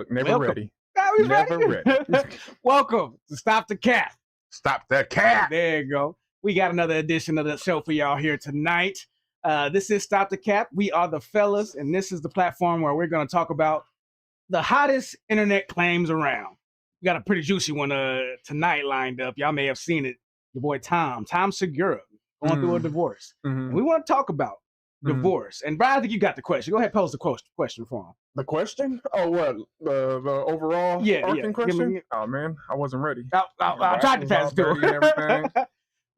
Look, never Welcome. ready. Are we Never ready. Welcome to Stop the Cap. Stop the cat. There you go. We got another edition of the show for y'all here tonight. This is Stop the Cap. We are the fellas, and this is the platform where we're going to talk about the hottest internet claims around. We got a pretty juicy one tonight lined up. Y'all may have seen it. Your boy Tom Segura, going through a divorce. Mhm. We want to talk about Mhm. divorce. And Brian, I think you got the question. Go ahead, pose the question for him. The question? Oh, what? The overall arcing question? Oh, man, I wasn't ready. I tried to pass it to and everything.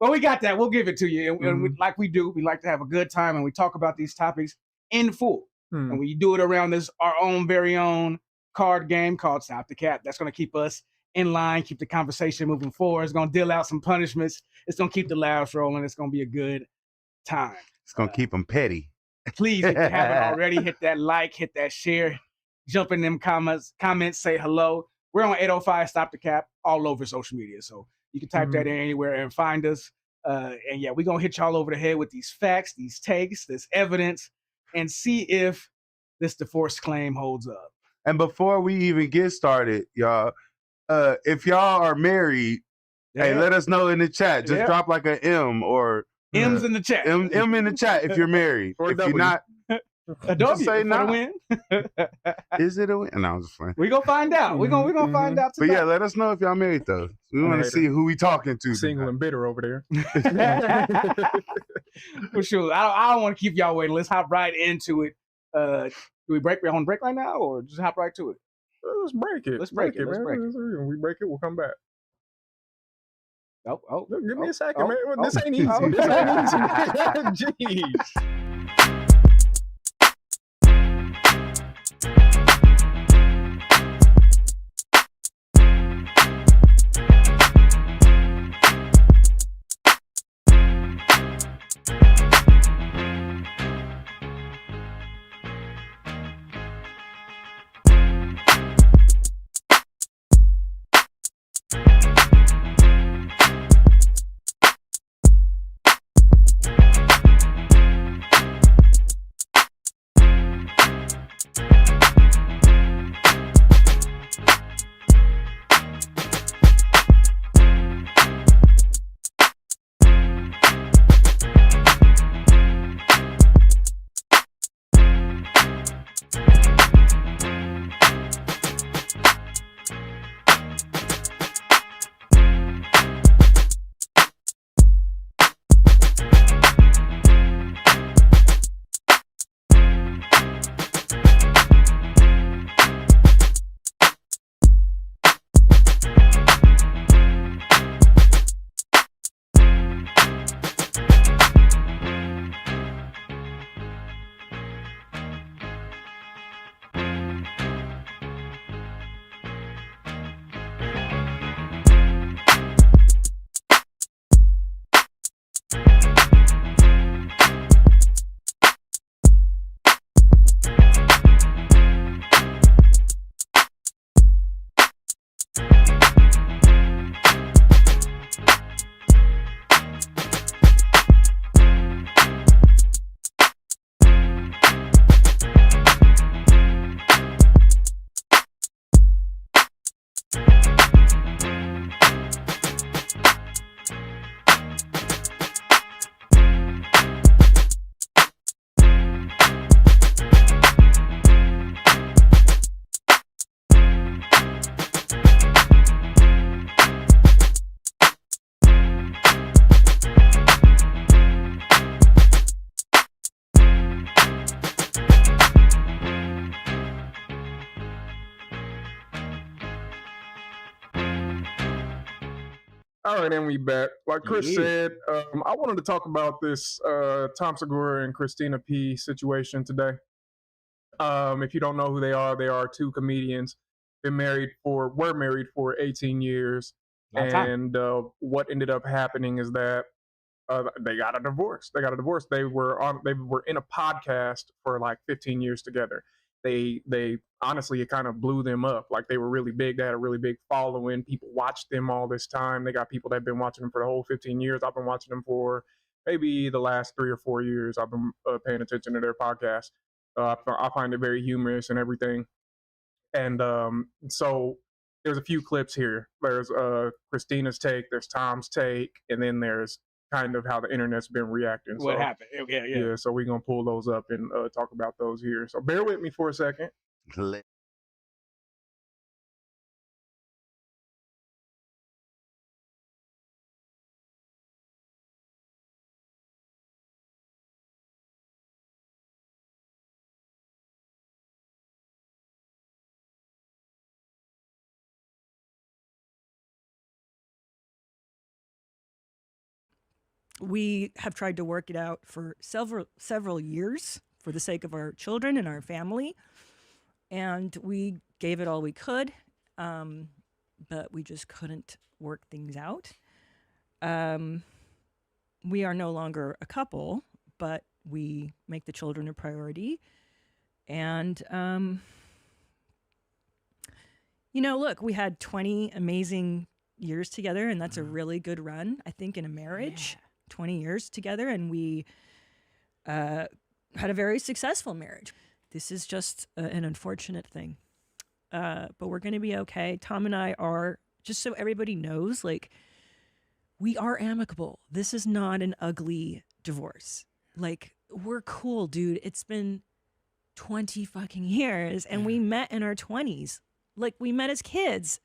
Well, we got that. We'll give it to you. And we, Mhm. like we do, we like to have a good time and we talk about these topics in full. Hmm. And we do it around this our own very own card game called Stop the Cap. That's going to keep us in line, keep the conversation moving forward. It's going to deal out some punishments. It's going to keep the laughs rolling. It's going to be a good time. It's gonna keep them petty. Please, if you haven't already, hit that like, hit that share, jump in them comments, say hello. We're on 805 Stop the Cap all over social media. So you can type that in anywhere and find us. And yeah, we're going to hit y'all over the head with these facts, these takes, this evidence, and see if this divorce claim holds up. And before we even get started, y'all, if y'all are married, hey, let us know in the chat. Just drop like an M or M's in the chat. M in the chat if you're married. Or if W. you're not, A W say for the nah. win. is it a win? No, I'm just playing. We're going to find out. We're gonna find out But tonight. yeah, let us know if y'all married though. We want to Later. see who we talking to. Single and bitter over there. For sure. I don't want to keep y'all waiting. Let's hop right into it. Do we break? We're on break right now, or just hop right to it? Let's break it. Let's break it. Let's man. break it. When we break it, we'll come back. Oh, Look, give me a second, oh, man. oh, This ain't easy. oh. This ain't easy. Jeez. All right, and we back. Like Chris said, I wanted to talk about this Tom Segura and Christina P. situation today. If you don't know who they are two comedians. Were married for 18 years. And what ended up happening is that they got a divorce. They were in a podcast for like 15 years together. They honestly, it kind of blew them up. Like, they were really big. They had a really big following. People watched them all this time. They got people that have been watching them for the whole 15 years. I've been watching them for maybe the last 3 or 4 years. I've been paying attention to their podcast. I find it very humorous and everything. And so there's a few clips here. There's Christina's take, there's Tom's take, and then there's kind of how the internet's been reacting. What happened? Yeah. So we're gonna pull those up and talk about those here. So bear with me for a second. We have tried to work it out for several years for the sake of our children and our family, and we gave it all we could, but we just couldn't work things out. We are no longer a couple, but we make the children a priority. And, look, we had 20 amazing years together, and that's a really good run, I think, in a marriage. 20 years together, and we had a very successful marriage. This is just an unfortunate thing, but we're going to be okay. Tom and I are, just so everybody knows, like, we are amicable. This is not an ugly divorce. Like, we're cool, dude. It's been 20 fucking years, and we met in our 20s. Like, we met as kids.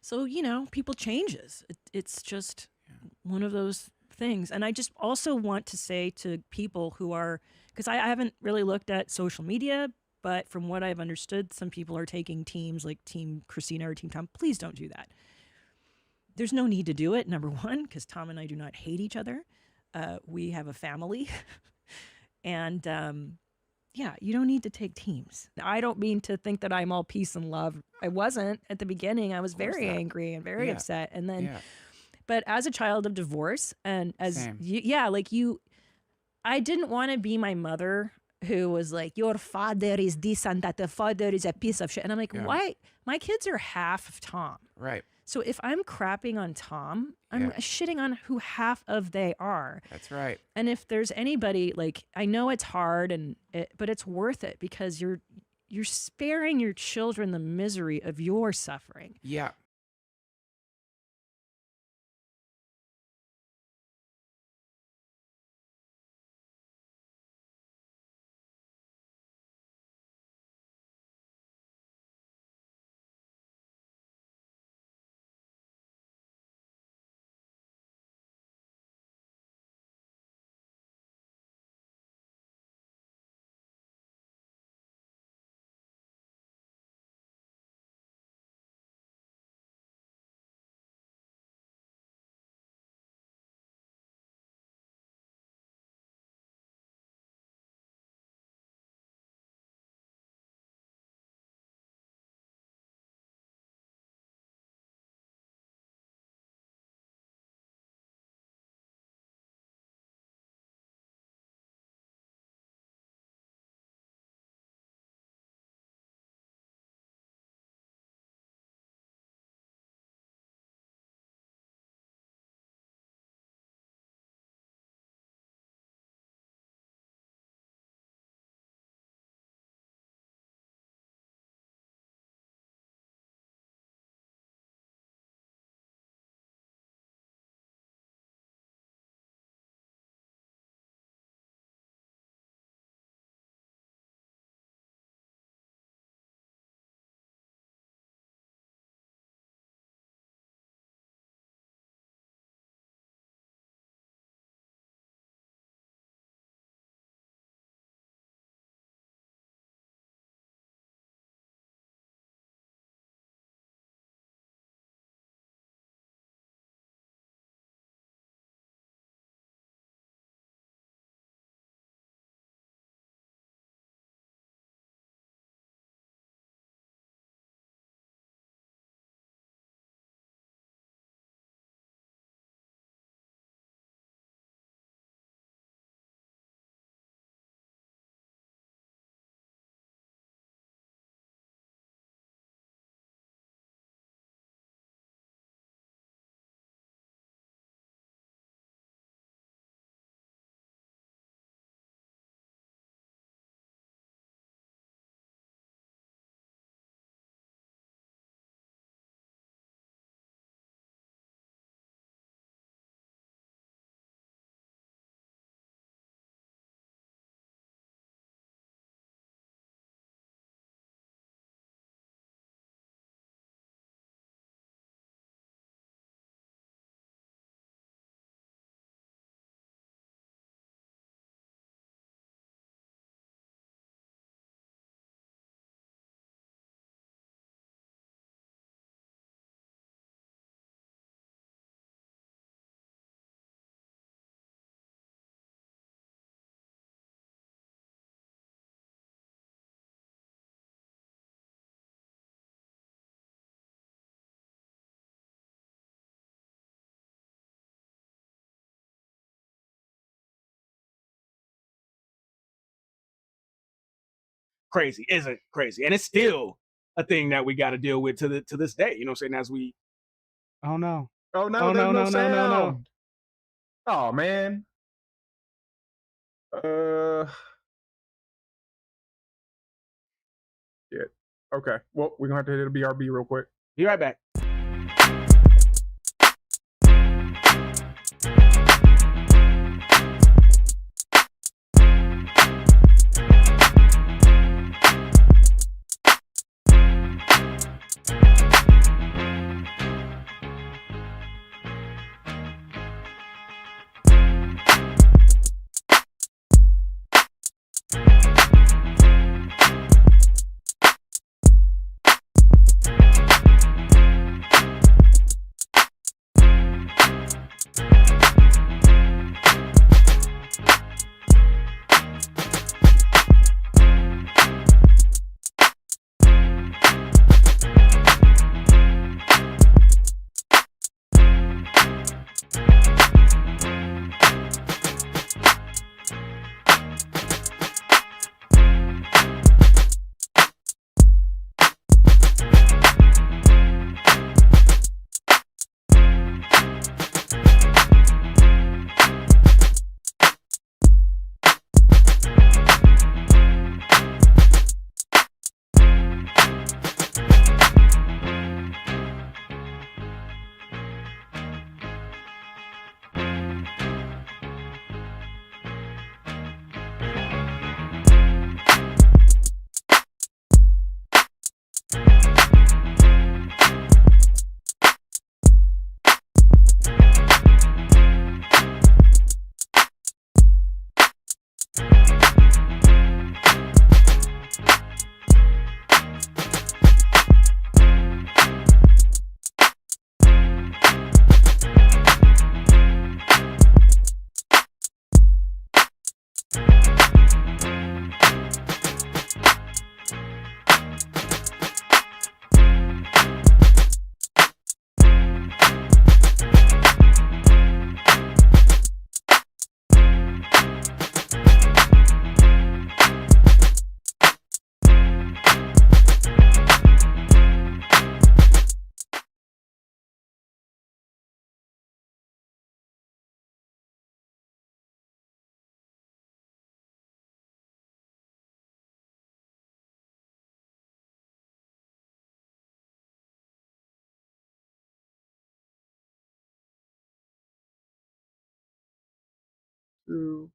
So, people changes. It's just one of those things. And I just also want to say to people who are, because I haven't really looked at social media, but from what I've understood, some people are taking teams like Team Christina or Team Tom. Please don't do that. There's no need to do it, number one, because Tom and I do not hate each other. We have a family. And you don't need to take teams. I don't mean to think that I'm all peace and love. I wasn't at the beginning. I was very angry and very upset. And then, but as a child of divorce and as, I didn't want to be my mother who was like, your father is this and that. The father is a piece of shit. And I'm like, why? My kids are half of Tom. Right. So if I'm crapping on Tom, I'm shitting on who half of they are. That's right. And if there's anybody, like, I know it's hard, but it's worth it because you're sparing your children the misery of your suffering. Yeah. crazy, isn't crazy, and it's still a thing that we got to deal with to this day. You know what I'm saying? As we, oh no, Oh no, oh there's no, no no, no, sound. no, no. Oh man. Yeah. Okay. Well, we're gonna have to hit a BRB real quick. Be right back.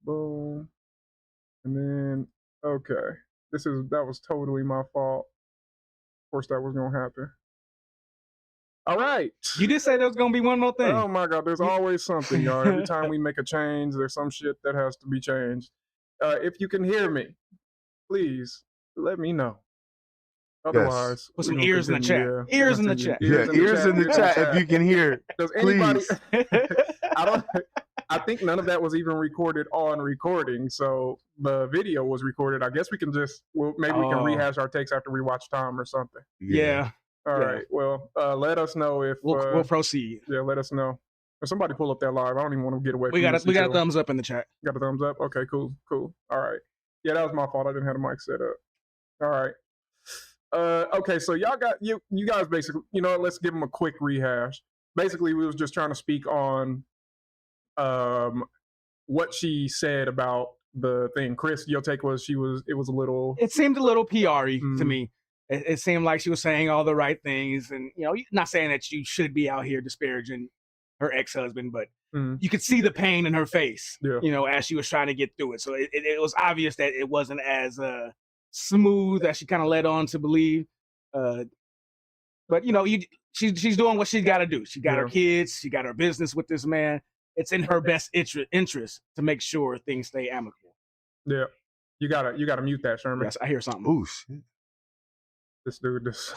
Boom. And then okay. That was totally my fault. Of course that was gonna happen. All right. You did say there was gonna be one more thing. Oh my God, there's always something, y'all. Every time we make a change, there's some shit that has to be changed. If you can hear me, please let me know. Otherwise, put some ears in the chat. Yeah, ears in the chat. Yeah, ears in the chat if you can hear. Does anybody? Please. I think none of that was even recorded on recording, so the video was recorded. I guess we can just maybe we can rehash our takes after we watch Tom or something. Yeah. All right. Well, let us know if we'll proceed. Yeah, let us know. If somebody pull up that live, I don't even want to get away. We got a thumbs up in the chat. Got a thumbs up. Okay, cool. All right. Yeah, that was my fault. I didn't have the mic set up. All right. Okay, so y'all got you guys basically. You know, let's give them a quick rehash. Basically, we was just trying to speak on what she said about the thing. Chris, your take was it was a little. It seemed a little PR-y to me. It seemed like she was saying all the right things, and not saying that you should be out here disparaging her ex-husband, but you could see the pain in her face, as she was trying to get through it. So it was obvious that it wasn't as smooth as she kind of led on to believe. But she's doing what she's got to do. She got her kids, she got her business with this man. It's in her best interest to make sure things stay amicable. Yeah, you gotta mute that, Sherman. Yes, I hear something. Oh shit! This dude, is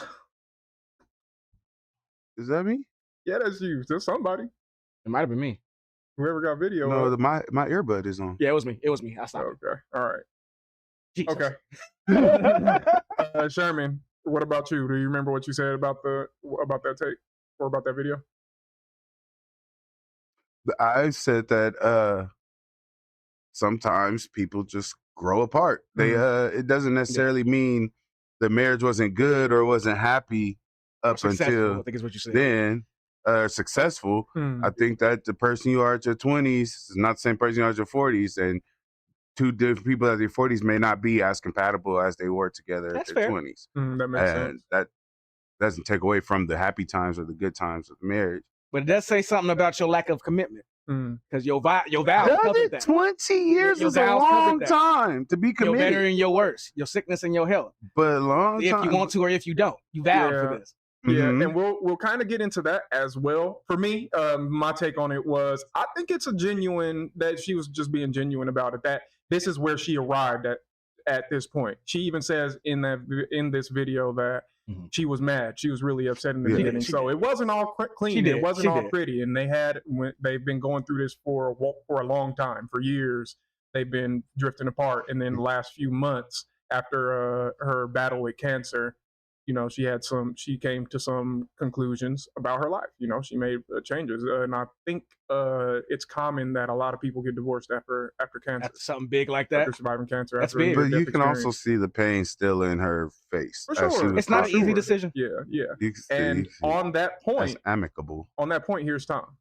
that me? Yeah, that's you. There's somebody. It might have been me. Whoever got video. No, my earbud is on. Yeah, it was me. I stopped. Okay, all right. Jesus. Okay. Sherman, what about you? Do you remember what you said about that tape or about that video? I said that sometimes people just grow apart. They it doesn't necessarily mean the marriage wasn't good or wasn't happy up until I think is what you said. then. Successful. I think that the person you are at your 20s is not the same person you are at your 40s, and two different people at their 40s may not be as compatible as they were together at their 20s. That makes sense. That doesn't take away from the happy times or the good times of the marriage. But it does say something about your lack of commitment. Because your vows covered that. 20 years is a long time to be committed. Your better and your worse, your sickness and your health. But a long time. If you want to or if you don't, you vowed for this. Yeah, and we'll kind of get into that as well. For me, my take on it was I think it's a genuine that she was just being genuine about it. That this is where she arrived at this point. She even says in this video that she was mad. She was really upset in the beginning. So it wasn't all clean. It wasn't all pretty. And they've been going through this for a long time, for years. They've been drifting apart. And then the last few months after her battle with cancer, you know, she came to some conclusions about her life. You know, she made changes. And I think it's common that a lot of people get divorced after cancer. After something big like that. After surviving cancer. That's big. But you can also see the pain still in her face. For sure. It's not an easy decision. Yeah. And on that point. That's amicable. On that point, here's Tom.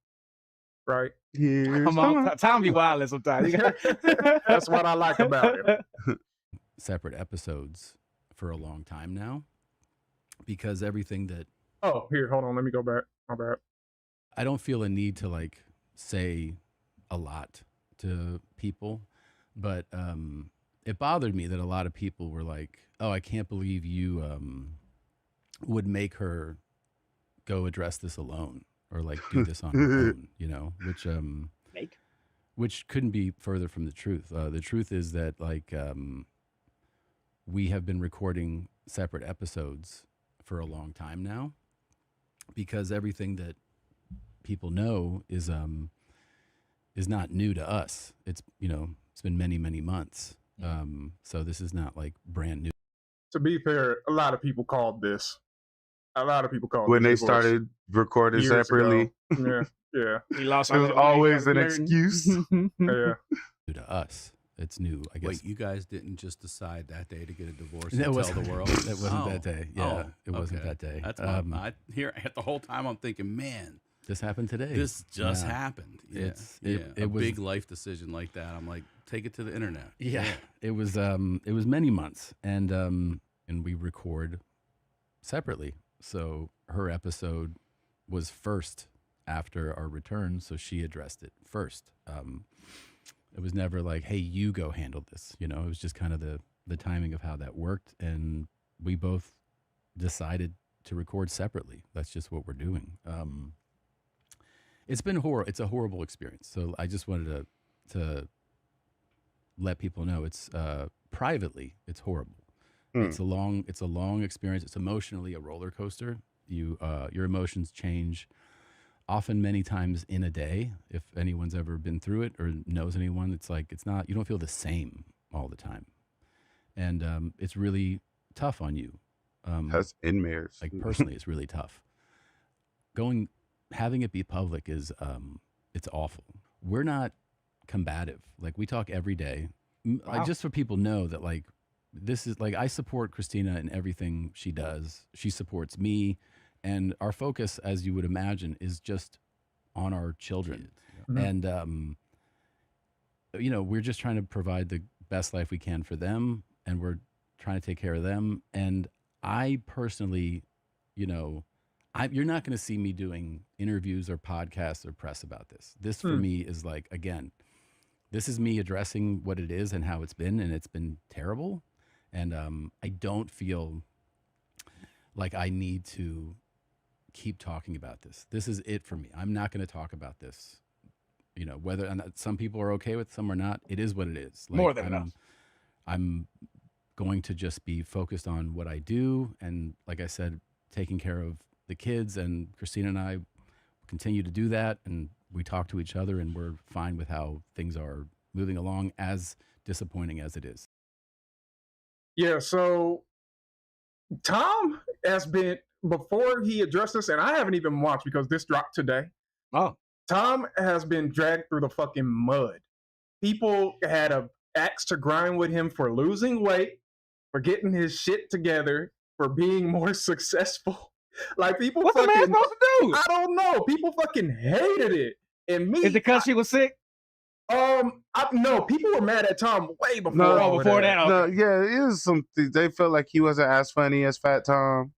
Right? Come on. Tom be wild sometimes. That's what I like about it. Separate episodes for a long time now. Because everything that hold on, let me go back. My bad. I don't feel a need to like say a lot to people, but it bothered me that a lot of people were like, "Oh, I can't believe you would make her go address this alone or like do this on her own," you know, which couldn't be further from the truth. The truth is that like we have been recording separate episodes for a long time now, because everything that people know is not new to us. It's, you know, it's been many, many months. So this is not like brand new. To be fair, a lot of people called this. When they started recording separately. Yeah. He lost. It was always an excuse. Yeah. New to us. It's new, I guess. Wait, you guys didn't just decide that day to get a divorce and tell the world? It wasn't that day. Yeah, it wasn't that day. That's the whole time I'm thinking, man, this happened today. This just happened. It's a big life decision like that. I'm like, take it to the internet. Yeah. It was many months, and we record separately. So her episode was first after our return, so she addressed it first. It was never like, hey, you go handle this. You know, it was just kind of the timing of how that worked. And we both decided to record separately. That's just what we're doing. It's been It's a horrible experience. So I just wanted to let people know it's privately, it's horrible. It's a long experience. It's emotionally a roller coaster. Your emotions change often many times in a day. If anyone's ever been through it or knows anyone, it's like, you don't feel the same all the time. And it's really tough on you. That's in marriage. Like personally, it's really tough. Having it be public is, it's awful. We're not combative. Like we talk every day. Wow. Just so people know that like, this is like, I support Christina in everything she does. She supports me. And our focus, as you would imagine, is just on our children. Mm-hmm. And, you know, we're just trying to provide the best life we can for them. And we're trying to take care of them. And I personally, you know, you're not going to see me doing interviews or podcasts or press about this. This for me is like, again, this is me addressing what it is and how it's been. And it's been terrible. And I don't feel like I need to keep talking about this. This is it for me. I'm not going to talk about this. You know, whether some people are okay with, some are not. It is what it is. Like, more than enough. I'm going to just be focused on what I do, and like I said, taking care of the kids. And Christina and I continue to do that, and we talk to each other, and we're fine with how things are moving along, as disappointing as it is. Yeah. So Tom has been, before he addressed this, and I haven't even watched because this dropped today. Oh, Tom has been dragged through the fucking mud. People had axe to grind with him for losing weight, for getting his shit together, for being more successful. Like people What's fucking, the man supposed to do? I don't know. People fucking hated it. And me, Is it because she was sick? No, people were mad at Tom way before. Before that. Okay. No, yeah, it was something. They felt like he wasn't as funny as Fat Tom.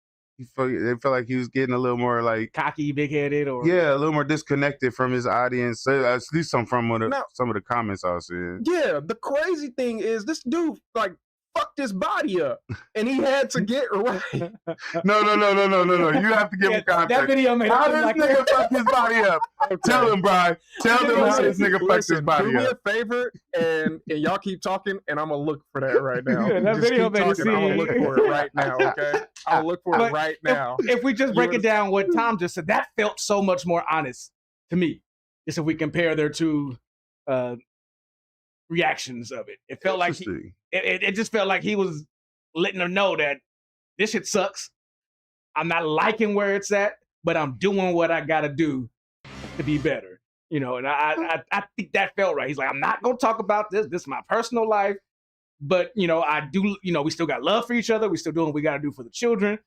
They felt like he was getting a little more like cocky, big headed, or a little more disconnected from his audience. So at least some of the comments I was seeing. Yeah, the crazy thing is this dude like fucked his body up, and he had to get right. No. You have to give him context. That video made how him this nigga fuck his body up? Tell him, Brian. Tell them how this nigga fucked his body up. Do me a favor, and y'all keep talking, and I'm gonna look for that right now. Yeah, that just video keep made talking. I'm gonna look for it right now. Okay, I'm gonna look for it right now. If we just break it down, what Tom just said, that felt so much more honest to me. Just if we compare their two reactions of it, it felt like it just felt like he was letting them know that this shit sucks. I'm not liking where it's at, but I'm doing what I gotta do to be better. You know, and I think that felt right. He's like, I'm not gonna talk about this. This is my personal life, but you know, I do. You know, we still got love for each other. We still doing what we gotta do for the children.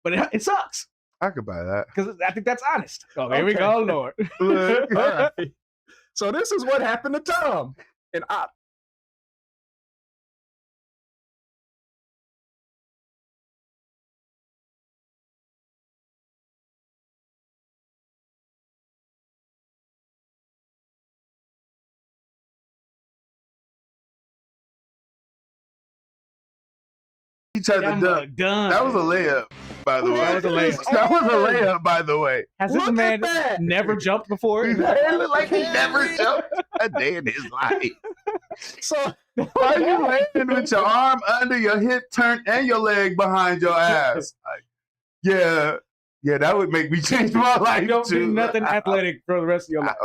But it sucks. I could buy that because I think that's honest. Oh, here we go, Lord. All right. So this is what happened to Tom, and I. He tried to dunk. That was a layup, by the way. That was a layup. That was a layup, by the way. Has this man never jumped before? It looked like he never jumped a day in his life. So why are you landing with your arm under your hip turned and your leg behind your ass? Like, yeah, that would make me change my life. You don't do nothing athletic for the rest of your life.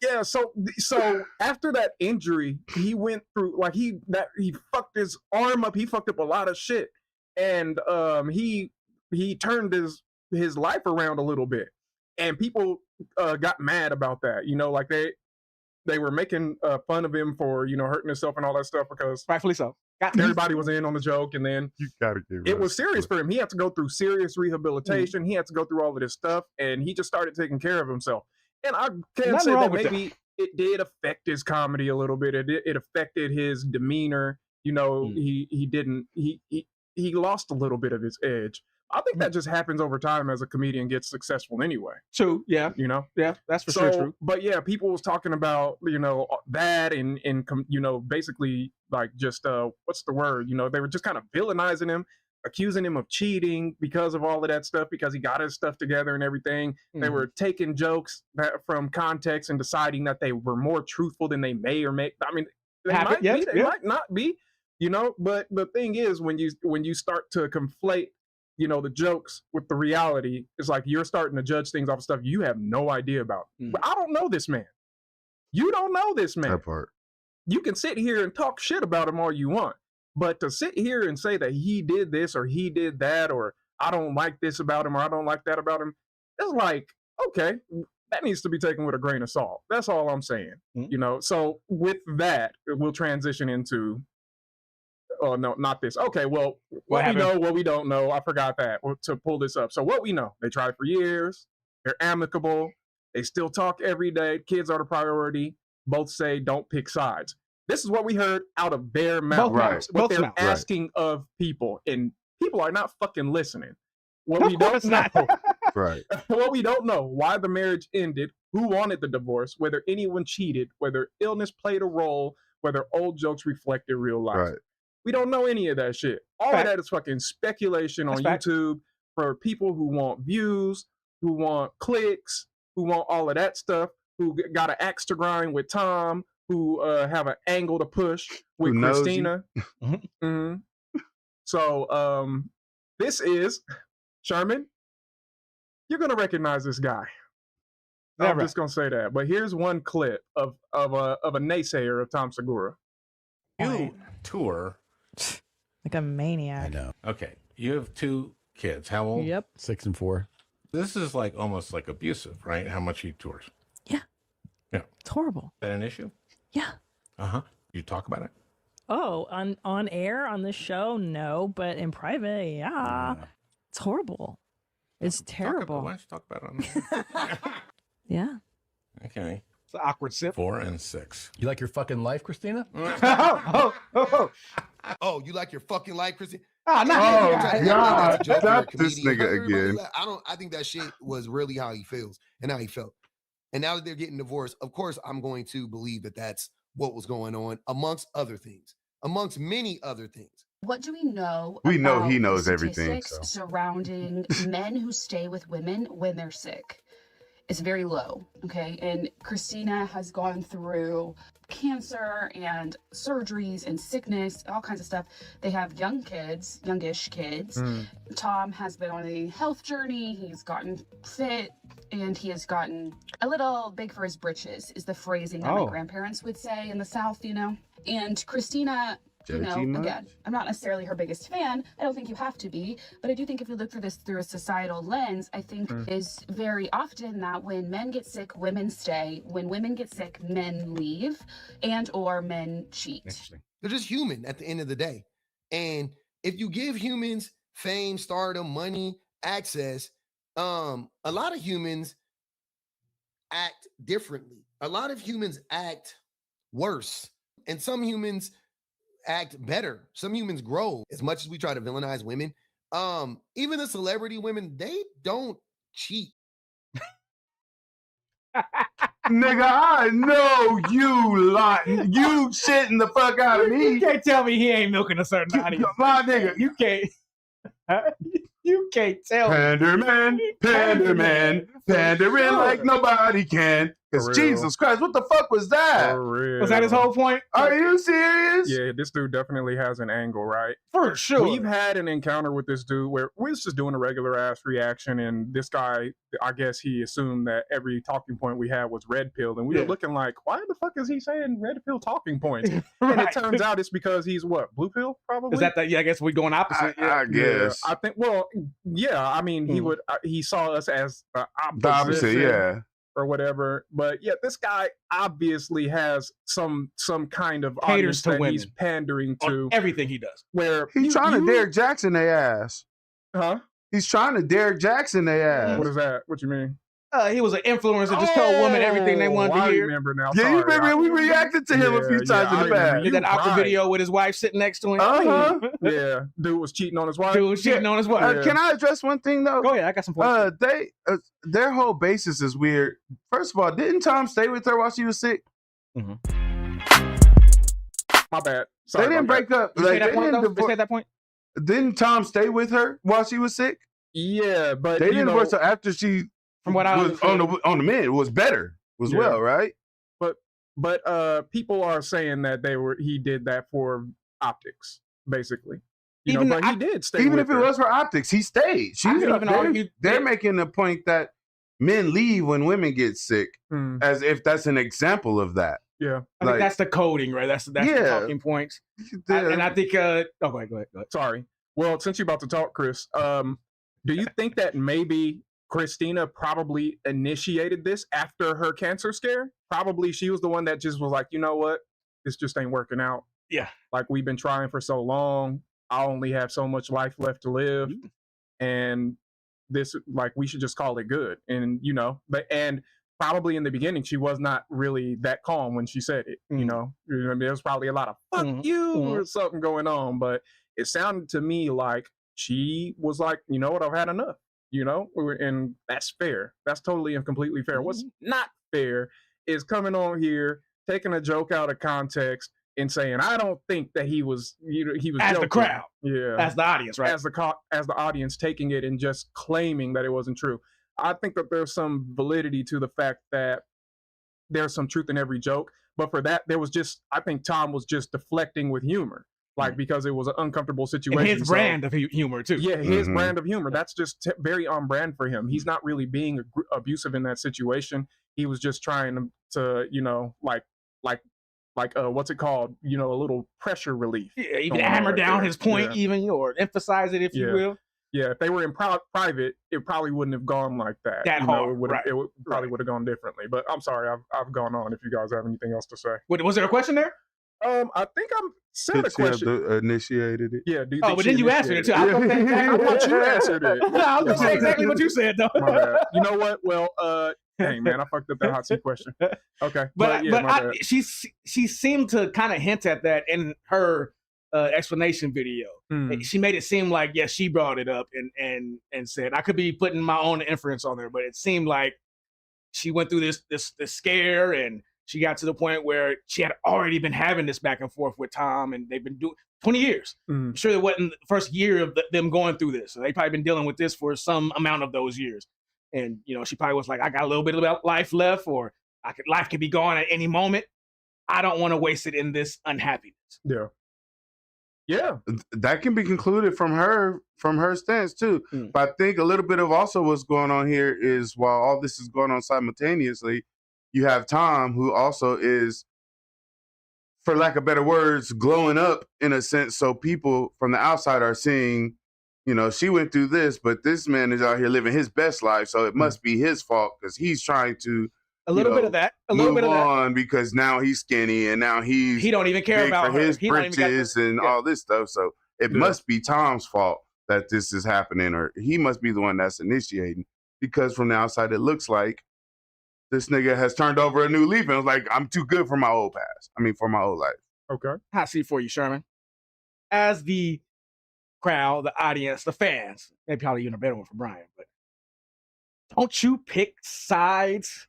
So after that injury, he went through like he fucked his arm up. He fucked up a lot of shit, and he turned his life around a little bit, and people got mad about that. You know, like they were making fun of him for hurting himself and all that stuff because rightfully so. Everybody was in on the joke, and then you gotta give it was serious for him. He had to go through serious rehabilitation. Mm-hmm. He had to go through all of this stuff, and he just started taking care of himself. And I can say that maybe it did affect his comedy a little bit. It affected his demeanor. You know, he lost a little bit of his edge. I think that just happens over time as a comedian gets successful anyway. True. Yeah. You know? Yeah, that's for sure true. But yeah, people was talking about, that and basically like just, what's the word? They were just kind of villainizing him, accusing him of cheating because of all of that stuff, because he got his stuff together and everything. Mm-hmm. They were taking jokes from context and deciding that they were more truthful than they may or may. I mean, they might not be, but the thing is when you start to conflate the jokes with the reality, it's like you're starting to judge things off of stuff you have no idea about. But I don't know this man. You don't know this man. That part. You can sit here and talk shit about him all you want, but to sit here and say that he did this or he did that or I don't like this about him or I don't like that about him, it's like, okay, that needs to be taken with a grain of salt. That's all I'm saying. Mm-hmm. So with that, we'll transition into oh no, not this. Okay, well, what we know, what we don't know. I forgot that to pull this up. So what we know, they tried for years. They're amicable. They still talk every day. Kids are the priority. Both say don't pick sides. This is what we heard out of their mouths. What they're asking of people, and people are not fucking listening. What we don't know, what we don't know, why the marriage ended, who wanted the divorce, whether anyone cheated, whether illness played a role, whether old jokes reflected real life. Right. We don't know any of that shit. All of that is fucking speculation on YouTube for people who want views, who want clicks, who want all of that stuff, who got an axe to grind with Tom, who have an angle to push with Christina. Mm-hmm. So this is Sherman. You're gonna recognize this guy. I'm just gonna say that. But here's one clip of a naysayer of Tom Segura. You tour like a maniac. I know. Okay, you have 2 kids. How old? Yep. 6 and 4. This is like almost like abusive, right? How much he tours? Yeah. Yeah. It's horrible. Is that an issue? Yeah. You talk about it? Oh, on air on this show, no, but in private, yeah. It's horrible. It's terrible. Why don't you talk about it on there? Yeah. Okay. It's an awkward sip. 4 and 6. You like your fucking life, Christina? Oh, you like your fucking life, Christina? Oh, God, not this nigga again. I think that shit was really how he feels and how he felt. And now that they're getting divorced, of course, I'm going to believe that that's what was going on, amongst other things, amongst many other things. What do we know? We know he about knows the everything. statistics surrounding men who stay with women when they're sick. It's very low, okay? And Christina has gone through cancer and surgeries and sickness, all kinds of stuff. They have young kids, youngish kids. Tom has been on a health journey. He's gotten fit and he has gotten a little big for his britches, is the phrasing that my grandparents would say in the South, you know? And Christina, you know, again, I'm not necessarily her biggest fan. I don't think you have to be, but I do think if you look through this through a societal lens, I think is very often that when men get sick, women stay. When women get sick, men leave and or men cheat. They're just human at the end of the day. And if you give humans fame, stardom, money, access, a lot of humans act differently. A lot of humans act worse. And some humans act better. Some humans grow. As much as we try to villainize women, even the celebrity women, they don't cheat. Nigga, I know you lying. You shitting the fuck out of me. You can't tell me he ain't milking a certain audience. My nigga. You can't. You can't tell Panderman, Panderman, pandering like nobody can. Because Jesus Christ, what the fuck was that? Was that his whole point? Are you serious? Yeah, this dude definitely has an angle, right? For sure. We've had an encounter with this dude where we was just doing a regular ass reaction, and this guy, I guess he assumed that every talking point we had was red pill, and we were looking like, why the fuck is he saying red pill talking points? And it turns out it's because he's what, blue pill, probably? Is that the, yeah, I guess we're going opposite. I guess. I think, well, yeah, I mean, he would, he saw us as the opposite, yeah. Or whatever, but yeah, this guy obviously has some kind of Caters audience to that women. he's pandering to. On everything he does. Where he's trying to Derek Jackson their ass. Huh? He's trying to Derek Jackson their ass. What is that? What you mean? He was an influencer, just told women everything they wanted to I hear. remember now. Yeah, you remember we reacted to him a few times in the past. Did that awkward video with his wife sitting next to him. Yeah, dude was cheating on his wife. Dude was cheating on his wife. Can I address one thing though? Go ahead, I got some points. Their whole basis is weird. First of all, didn't Tom stay with her while she was sick? My bad. Sorry, they didn't break up. You say that point, though? They said that point? Didn't Tom stay with her while she was sick? Yeah, but they didn't divorce her after she. From what I was on the men, it was better as well, right? But people are saying that he did that for optics, basically. But he did stay. Even with if it her. was for optics, he stayed. They're making the point that men leave when women get sick, as if that's an example of that. Yeah, I think that's the coding, right? That's the talking points. And I think. Go ahead. Sorry. Well, since you're about to talk, Chris, do you think that maybe Christina probably initiated this after her cancer scare? Probably she was the one that just was like, you know what? This just ain't working out. Yeah. Like, we've been trying for so long. I only have so much life left to live. And this, like, we should just call it good. And, and probably in the beginning, she was not really that calm when she said it. There was probably a lot of fuck you or something going on. But it sounded to me like she was like, you know what? I've had enough. And that's fair. That's totally and completely fair. What's not fair is coming on here, taking a joke out of context and saying, I don't think that he was as joking. The crowd. Yeah. As the audience, right? As the audience taking it and just claiming that it wasn't true. I think that there's some validity to the fact that there's some truth in every joke. But for that, I think Tom was just deflecting with humor. Like, because it was an uncomfortable situation. And his brand of humor, too. Yeah, his brand of humor. That's just very on brand for him. He's not really being abusive in that situation. He was just trying to what's it called? A little pressure relief. Yeah, even hammer down his point, even, or emphasize it, if you will. Yeah, if they were in private, it probably wouldn't have gone like that. That hard, It probably would have gone differently. But I'm sorry, I've gone on. If you guys have anything else to say, was there a question there? I think I'm said a question. Initiated it. Yeah. Do you but then you answered it too. I thought you answered it. I was gonna say exactly what you said though. My bad. You know what? Well, dang man, I fucked up that hot seat question. Okay, but she seemed to kind of hint at that in her explanation video. She made it seem like she brought it up and said, I could be putting my own inference on there, but it seemed like she went through this scare and she got to the point where she had already been having this back and forth with Tom, and they've been doing 20 years. I'm sure it wasn't the first year of them going through this. So they probably been dealing with this for some amount of those years. And, she probably was like, I got a little bit of life left, or life could be gone at any moment. I don't want to waste it in this unhappiness. Yeah. Yeah. That can be concluded from her stance too. But I think a little bit of also what's going on here is while all this is going on simultaneously, you have Tom, who also is, for lack of better words, glowing up in a sense. So people from the outside are seeing, she went through this, but this man is out here living his best life. So it must be his fault because he's trying to a little bit of that, move on because now he's skinny and now he don't even care about for his britches and all this stuff. So it must be Tom's fault that this is happening, or he must be the one that's initiating, because from the outside it looks like this nigga has turned over a new leaf and was like, I'm too good for my old past. For my old life. Okay. Hot seat for you, Sherman. As the crowd, the audience, the fans, maybe probably even a better one for Brian, but don't you pick sides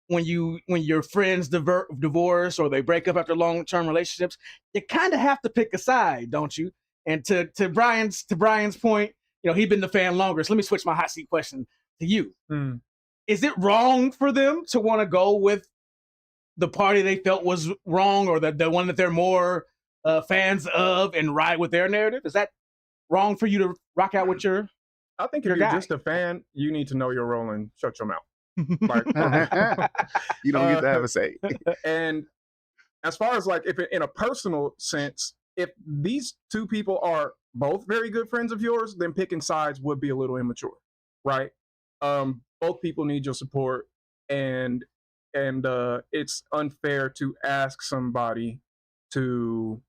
when your friends divorce or they break up after long-term relationships? You kind of have to pick a side, don't you? And to Brian's point, he's been the fan longer. So let me switch my hot seat question to you. Is it wrong for them to want to go with the party they felt was wrong, or the one that they're more fans of, and ride with their narrative? Is that wrong for you to rock out with your I think if you're just a fan, you need to know your role and shut your mouth. Like, you don't get to have a say. And as far as if in a personal sense, if these two people are both very good friends of yours, then picking sides would be a little immature, right? Both people need your support, and it's unfair to ask somebody to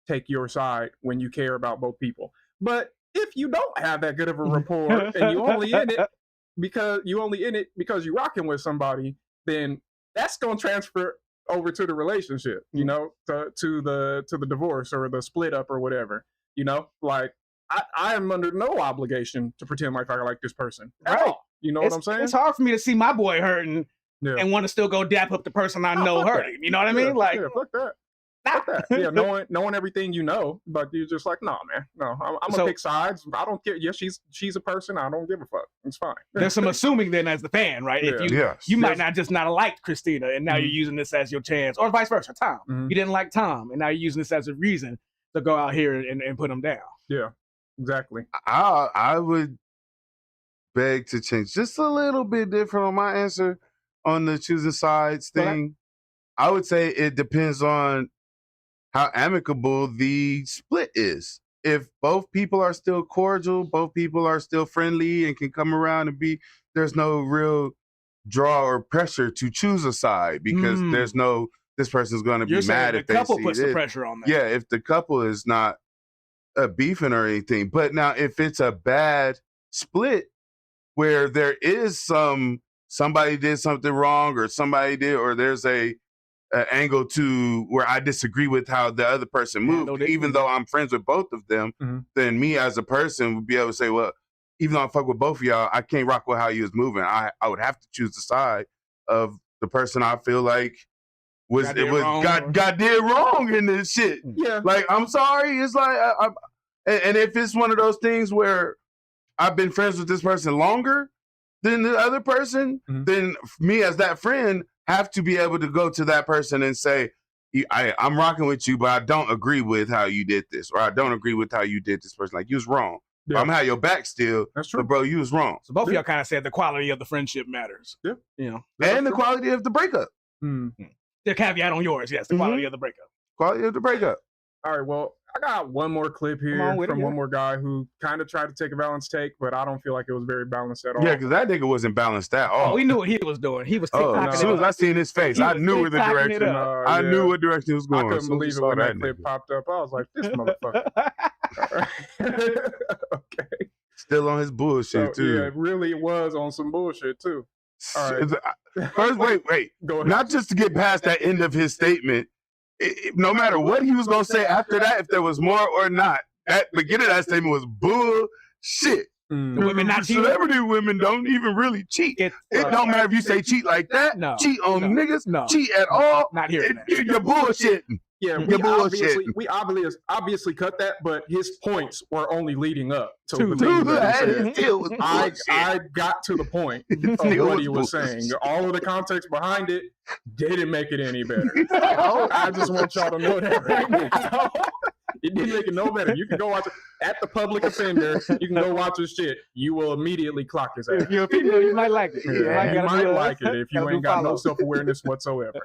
take your side when you care about both people. But if you don't have that good of a rapport and you only in it because you're rocking with somebody, then that's going to transfer over to the relationship, to the divorce or the split up or whatever. I am under no obligation to pretend like I like this person at all. You know what I'm saying? It's hard for me to see my boy hurting and want to still go dap up the person I know hurt him. You know what I mean? Fuck that. Fuck that. Yeah, knowing everything but you're just like, nah, man, no. I'm gonna pick sides. I don't care. Yeah, she's a person. I don't give a fuck. It's fine. There's some assuming then as the fan, right? Yeah. If you might not just not have liked Christina, and now you're using this as your chance, or vice versa. Tom, you didn't like Tom, and now you're using this as a reason to go out here and put him down. Yeah, exactly. I would beg to change just a little bit different on my answer on the choosing sides thing. Okay. I would say it depends on how amicable the split is. If both people are still cordial, both people are still friendly and can come around and there's no real draw or pressure to choose a side because there's no, this person's going to be mad if the couple they puts see the it. pressure on that. Yeah, if the couple is not beefing or anything. But now if it's a bad split where there is somebody did something wrong or there's a angle to where I disagree with how the other person moved, even though I'm friends with both of them, then me as a person would be able to say, well, even though I fuck with both of y'all, I can't rock with how you was moving. I would have to choose the side of the person I feel like got did wrong in this shit. Yeah. Like, I'm sorry. It's like, and if it's one of those things where I've been friends with this person longer than the other person, then me as that friend have to be able to go to that person and say, I'm rocking with you, but I don't agree with how you did this, or I don't agree with how you did this person. Like, you was wrong. Yeah. I'm gonna have your back still. That's true. But bro, you was wrong. So both of y'all kind of said the quality of the friendship matters. Yeah. And the quality of the breakup. The caveat on yours, yes, the quality of the breakup. Quality of the breakup. All right, well, I got one more clip here from one more guy who kind of tried to take a balanced take, but I don't feel like it was very balanced at all. Yeah, because that nigga wasn't balanced at all. Oh, we knew what he was doing. He was TikToking. As soon as I seen his face, I knew where the direction. I knew what direction he was going. I couldn't believe it when that clip popped up. I was like, this motherfucker. Okay. Still on his bullshit too. Yeah, it really was on some bullshit too. All right. First, wait. Go ahead. Not just to get past that end of his statement. No matter what he was gonna say after that, if there was more or not, that beginning of that statement was bullshit. The women not cheating. Celebrity women don't even really cheat. It don't matter if you say cheat like that. No. Cheat on niggas. No. Cheat at all. Not hearing that. You're bullshitting. Yeah, we obviously cut that, but his points were only leading up to the things that he said. I got to the point of what he was saying. All of the context behind it didn't make it any better. I just want y'all to know that right now. It didn't make it no better. You can go watch it at the Public Offender. You can go watch his shit. You will immediately clock his ass. If you're a female, you might like it. You might like it if you ain't got no self-awareness whatsoever.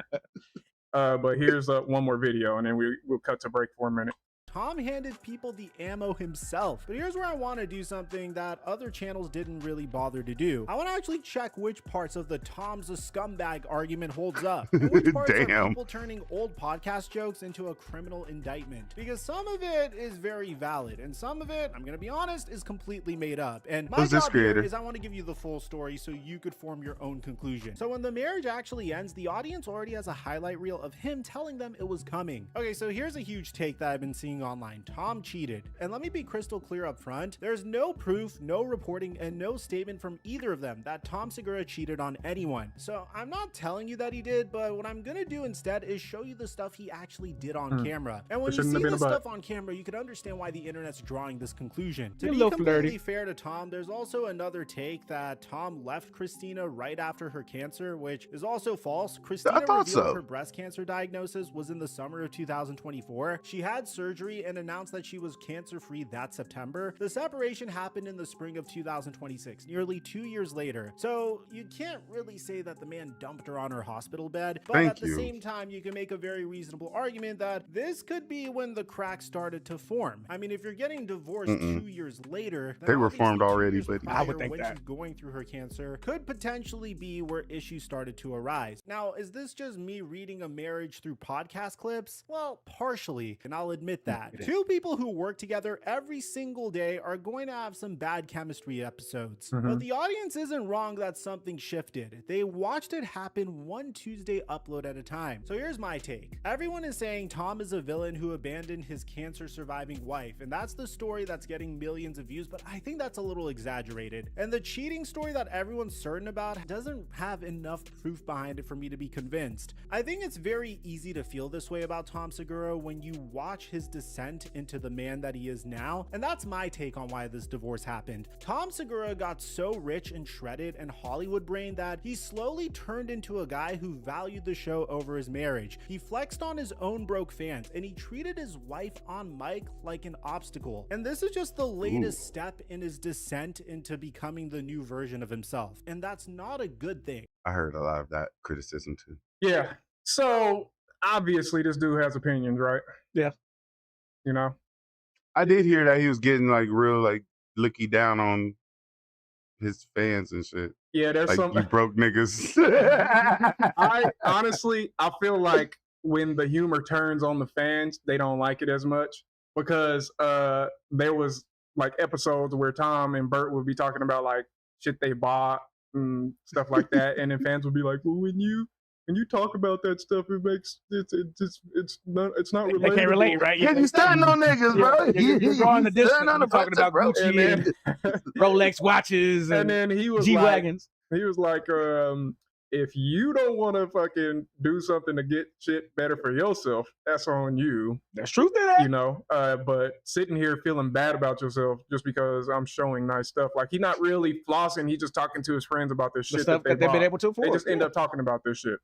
But here's one more video, and then we'll cut to break for a minute. Tom handed people the ammo himself, but here's where I want to do something that other channels didn't really bother to do. I want to actually check which parts of the Tom's a scumbag argument holds up, and which parts are people turning old podcast jokes into a criminal indictment, because some of it is very valid, and some of it, I'm gonna be honest, is completely made up. And my job here is I want to give you the full story so you could form your own conclusion. So when the marriage actually ends, the audience already has a highlight reel of him telling them it was coming. Okay, so here's a huge take that I've been seeing online. Tom cheated. And let me be crystal clear up front. There's no proof, no reporting, and no statement from either of them that Tom Segura cheated on anyone. So I'm not telling you that he did, but what I'm gonna do instead is show you the stuff he actually did on camera. And when you see this stuff on camera, you can understand why the internet's drawing this conclusion. To be completely fair to Tom, there's also another take that Tom left Christina right after her cancer, which is also false. Christina revealed her breast cancer diagnosis was in the summer of 2024. She had surgery and announced that she was cancer-free that September. The separation happened in the spring of 2026, nearly 2 years later. So you can't really say that the man dumped her on her hospital bed, but at the same time, you can make a very reasonable argument that this could be when the cracks started to form. I mean, if you're getting divorced 2 years later, they were formed already, but I would think that she's going through her cancer could potentially be where issues started to arise. Now, is this just me reading a marriage through podcast clips? Well, partially, and I'll admit that. Two people who work together every single day are going to have some bad chemistry episodes. But the audience isn't wrong that something shifted. They watched it happen one Tuesday upload at a time. So here's my take. Everyone is saying Tom is a villain who abandoned his cancer surviving wife, and that's the story that's getting millions of views, but I think that's a little exaggerated. And the cheating story that everyone's certain about doesn't have enough proof behind it for me to be convinced. I think it's very easy to feel this way about Tom Segura when you watch his descent into the man that he is now, and that's my take on why this divorce happened. Tom Segura got so rich and shredded and Hollywood brain that he slowly turned into a guy who valued the show over his marriage. He flexed on his own broke fans, and he treated his wife on mic like an obstacle. And this is just the latest step in his descent into becoming the new version of himself, and that's not a good thing. I heard a lot of that criticism too. Yeah. So obviously this dude has opinions, right? Yeah. You know? I did hear that he was getting like real like looky down on his fans and shit. Yeah, there's like, some you broke niggas. I honestly feel like when the humor turns on the fans, they don't like it as much because there was like episodes where Tom and Bert would be talking about like shit they bought and stuff like that, and then fans would be like, well, when you talk about that stuff, it makes it's not relatable. They can't relate, right? Yeah, you stand on niggas, bro. You're going the distance. You're talking about Gucci and Rolex watches and then he was G-Wagons. He was like, if you don't want to fucking do something to get shit better for yourself, that's on you. That's truth to that. You know, but sitting here feeling bad about yourself just because I'm showing nice stuff. Like, he's not really flossing. He's just talking to his friends about this shit stuff that they've been able to afford. They just end up talking about this shit.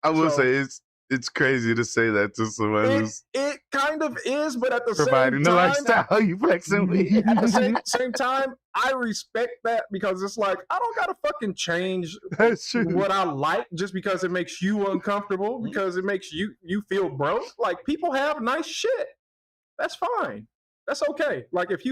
I will say it's crazy to say that to someone who's it kind of is, but at the providing same time, the lifestyle you flexing with. At the same time, I respect that because it's like I don't gotta fucking change what I like just because it makes you uncomfortable, because it makes you feel broke. Like, people have nice shit. that's fine. That's okay. Like if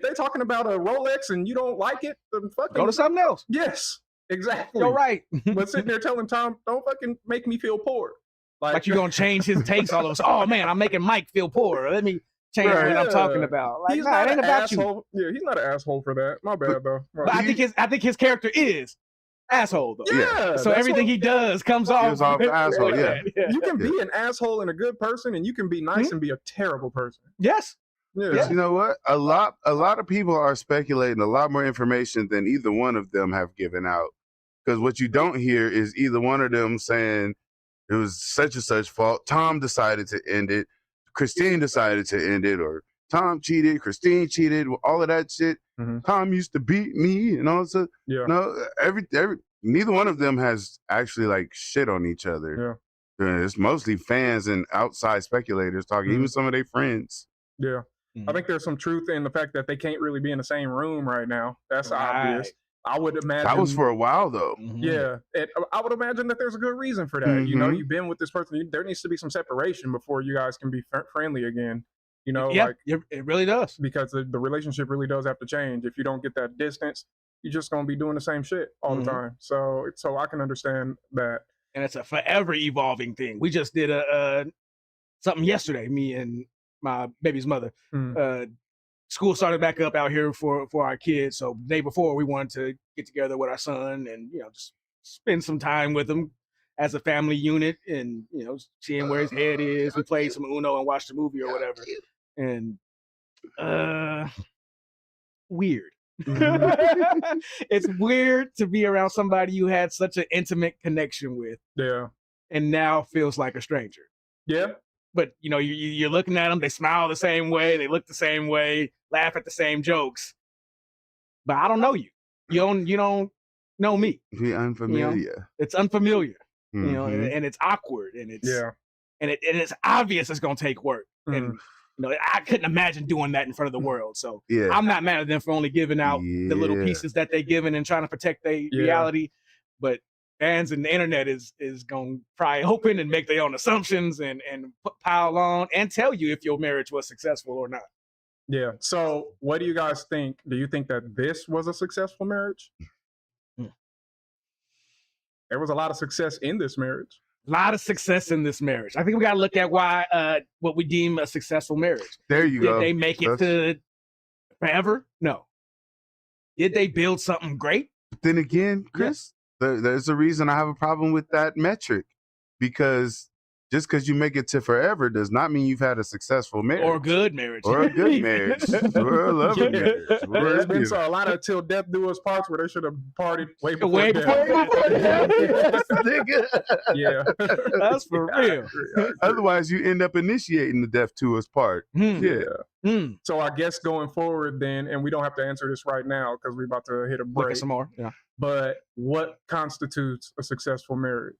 they're talking about a Rolex and you don't like it, then fucking go to something else. Yes, exactly. You're right. But sitting there telling Tom, don't fucking make me feel poor. Like you're gonna change his takes all of us. Oh man, I'm making Mike feel poor. Let me change what I'm talking about. Like, he's nah, not it ain't an about asshole. Yeah, he's not an asshole for that. My bad though. But I think his character is asshole though. Yeah. So everything he does comes off asshole. Yeah. You can be an asshole and a good person, and you can be nice and be a terrible person. Yes. Yeah. You know what? A lot of people are speculating a lot more information than either one of them have given out. Because what you don't hear is either one of them saying it was such and such fault. Tom decided to end it. Christine decided to end it, or Tom cheated, Christine cheated, all of that shit. Tom used to beat me and all that. Yeah. No, neither one of them has actually like shit on each other. Yeah. It's mostly fans and outside speculators talking, even some of their friends. Yeah. I think there's some truth in the fact that they can't really be in the same room right now. That's obvious. I would imagine that was for a while though. Yeah, and I would imagine that there's a good reason for that. You know, you've been with this person. There needs to be some separation before you guys can be friendly again. You know, like it really does, because the relationship really does have to change. If you don't get that distance, you're just gonna be doing the same shit all the time. So I can understand that. And it's a forever evolving thing. We just did something yesterday. Me and my baby's mother. School started back up out here for our kids. So the day before, we wanted to get together with our son and just spend some time with him as a family unit, and seeing where his head is. We played some Uno and watched a movie or whatever. And weird. It's weird to be around somebody you had such an intimate connection with. Yeah. And now feels like a stranger. Yeah. But you're looking at them, they smile the same way, they look the same way, laugh at the same jokes. But I don't know you. You don't know me. Be unfamiliar. It's unfamiliar. And it's awkward, and it's and it's obvious it's gonna take work. And I couldn't imagine doing that in front of the world. So I'm not mad at them for only giving out the little pieces that they given and trying to protect their reality. But fans and the internet is gonna pry open and make their own assumptions and pile on and tell you if your marriage was successful or not. Yeah. So what do you guys think? Do you think that this was a successful marriage? There was a lot of success in this marriage. A lot of success in this marriage. I think we got to look at why what we deem a successful marriage. There you go. Did they make it to forever? No. Did they build something great? Then again, Chris, there's a reason I have a problem with that metric, because just because you make it to forever does not mean you've had a successful marriage. Or a good marriage. Or a good marriage. Or a loving marriage. There's been a lot of till death do us parts where they should have partied way before death. Yeah. That's for real. Otherwise, you end up initiating the death to us part. So I guess going forward then, and we don't have to answer this right now because we're about to hit a break. Look at some more. Yeah. But what constitutes a successful marriage?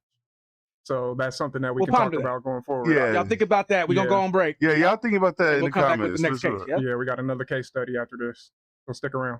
So that's something that we can talk about going forward. Yeah. Y'all think about that. We're going to go on break. Yeah, y'all think about that in the come back comments. with the next case, yeah, we got another case study after this. So stick around.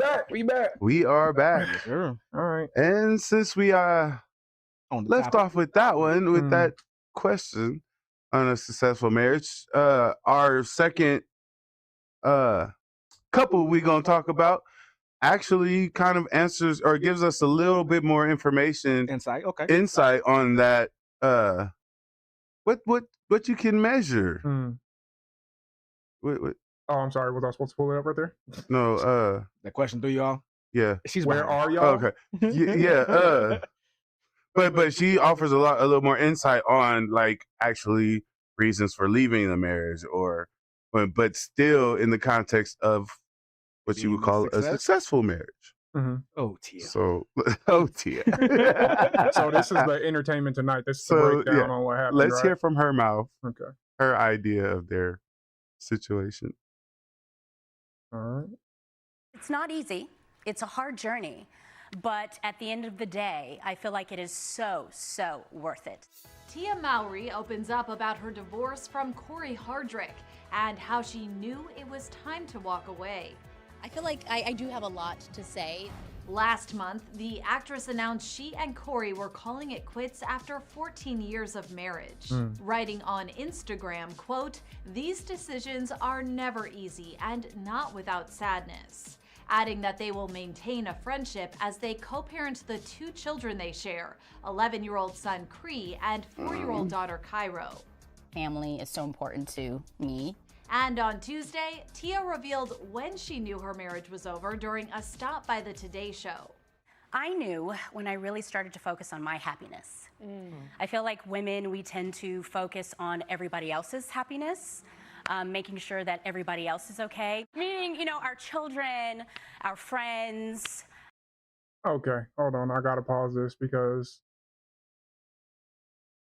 back. We back. We are back. Sure. All right. And since we left off with that one, with that question on a successful marriage, our second couple we're gonna talk about actually kind of answers or gives us a little bit more information, insight on that. What you can measure. What? Oh, I'm sorry. Was I supposed to pull it up right there? No. That question through y'all. Yeah. Where are y'all? Okay. Yeah. But she offers a little more insight on like actually reasons for leaving the marriage, but still in the context of what you would call a successful marriage. Oh, Tia. So, Tia. So this is the entertainment tonight. This is the breakdown on what happened. Let's hear from her mouth. Okay. Her idea of their situation. All right. It's not easy. It's a hard journey. But at the end of the day, I feel like it is so, so worth it. Tia Mowry opens up about her divorce from Corey Hardrick and how she knew it was time to walk away. I feel like I do have a lot to say. Last month, the actress announced she and Corey were calling it quits after 14 years of marriage. Writing on Instagram, quote, "These decisions are never easy and not without sadness." Adding that they will maintain a friendship as they co-parent the 2 children they share, 11-year-old son Cree and 4-year-old daughter Cairo. Family is so important to me. And on Tuesday, Tia revealed when she knew her marriage was over during a stop by the Today Show. I knew when I really started to focus on my happiness. I feel like women, we tend to focus on everybody else's happiness, making sure that everybody else is okay. Meaning, you know, our children, our friends. Okay, hold on. I gotta pause this because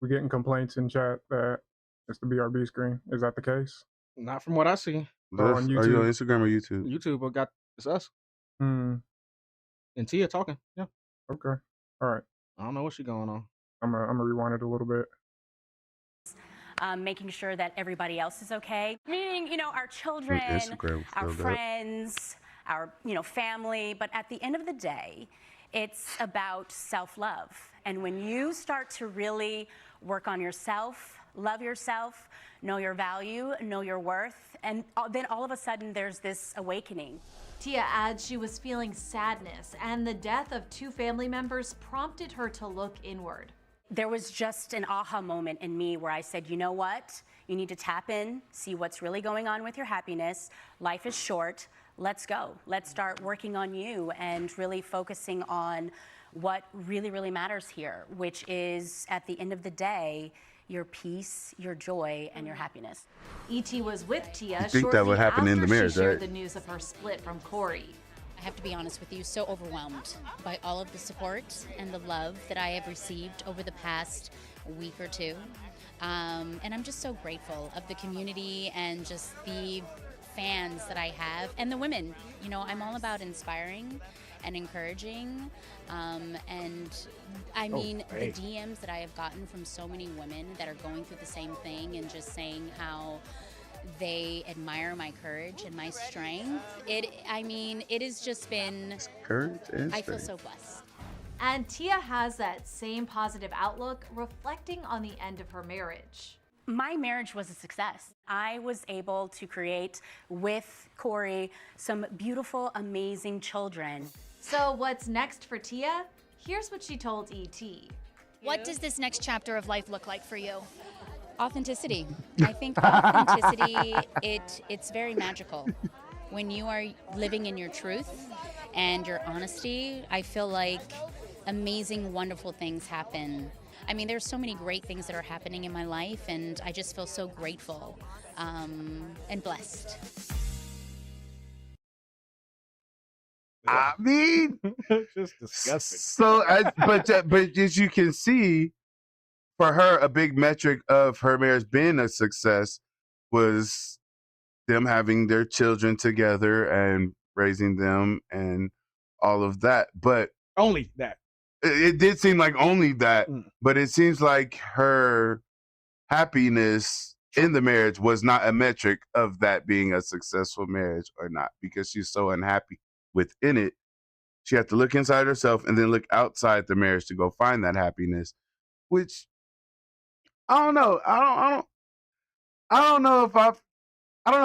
we're getting complaints in chat that it's the BRB screen. Is that the case? Not from what I see. Are you on Instagram or YouTube? YouTube. It's us. And Tia talking. Yeah. Okay. All right. I don't know what's going on. I'm gonna rewind it a little bit. Making sure that everybody else is okay. Meaning, you know, our children, our friends, our, you know, family. But at the end of the day, it's about self-love. And when you start to really work on yourself, love yourself, know your value, know your worth, and then all of a sudden there's this awakening. Tia adds she was feeling sadness, and the death of 2 family members prompted her to look inward. There was just an aha moment in me where I said, you know what? You need to tap in, see what's really going on with your happiness. Life is short. Let's go. Let's start working on you and really focusing on what really, really matters here, which is, at the end of the day, your peace, your joy, and your happiness. E.T. was with Tia think that would happen in the marriage, she shared right? the news of her split from Corey. I have to be honest with you, so overwhelmed by all of the support and the love that I have received over the past week or 2. And I'm just so grateful of the community and just the fans that I have and the women. You know, I'm all about inspiring and encouraging. And I mean, the DMs that I have gotten from so many women that are going through the same thing and just saying how they admire my courage and my strength. It has just been, courage and I feel strength. so blessed. And Tia has that same positive outlook, reflecting on the end of her marriage. My marriage was a success. I was able to create with Corey some beautiful, amazing children. So what's next for Tia? Here's what she told E.T. What does this next chapter of life look like for you? Authenticity. I think authenticity, it's very magical. When you are living in your truth and your honesty, I feel like amazing, wonderful things happen. I mean, there's so many great things that are happening in my life, and I just feel so grateful and blessed. I mean, just disgusting. So, but as you can see, for her, a big metric of her marriage being a success was them having their children together and raising them and all of that. But only that. It did seem like only that, but it seems like her happiness in the marriage was not a metric of that being a successful marriage or not, because she's so unhappy. within it. She had to look inside herself and then look outside the marriage to go find that happiness, which I don't know. I don't know if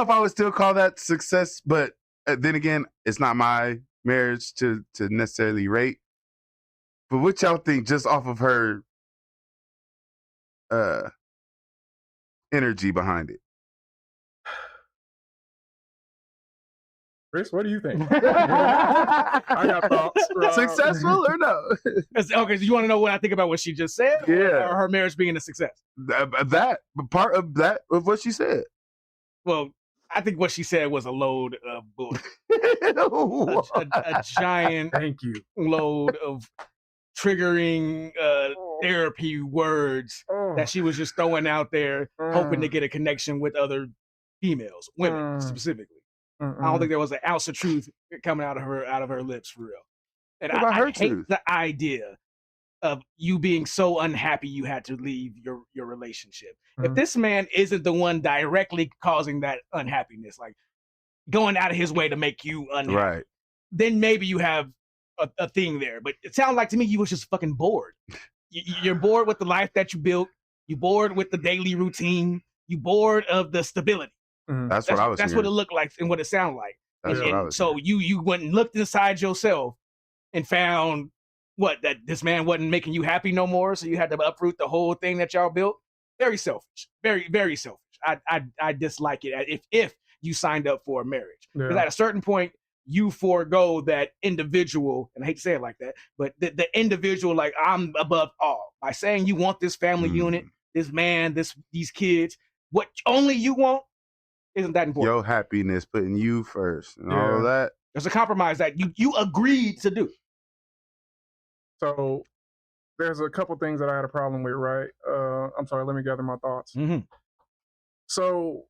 I would still call that success, but then again, it's not my marriage to necessarily rate. But what y'all think just off of her energy behind it? Chris, what do you think? I got thoughts. Successful or no? Okay, so you want to know what I think about what she just said? Yeah. Or her marriage being a success? That part of what she said. Well, I think what she said was a load of bullshit. a giant load of triggering therapy words that she was just throwing out there, hoping to get a connection with other females, women specifically. I don't think there was an ounce of truth coming out of her lips for real. And I hate the idea of you being so unhappy you had to leave your relationship. If this man isn't the one directly causing that unhappiness, like going out of his way to make you unhappy, right, then maybe you have a thing there. But it sounded like to me you was just fucking bored. You're bored with the life that you built. You bored with the daily routine. You bored of the stability. That's what I was. That's what it looked like and what it sounded like. That's what I was. So you went and looked inside yourself and found that this man wasn't making you happy no more. So you had to uproot the whole thing that y'all built. Very selfish. Very, very selfish. I dislike it if you signed up for a marriage. Because at a certain point, you forego that individual, and I hate to say it like that, but the individual, like, I'm above all. By saying you want this family unit, this man, these kids, what only you want, isn't that important? Your happiness, putting you first, and all of that. There's a compromise that you agreed to do. So there's a couple things that I had a problem with, right? I'm sorry, let me gather my thoughts. So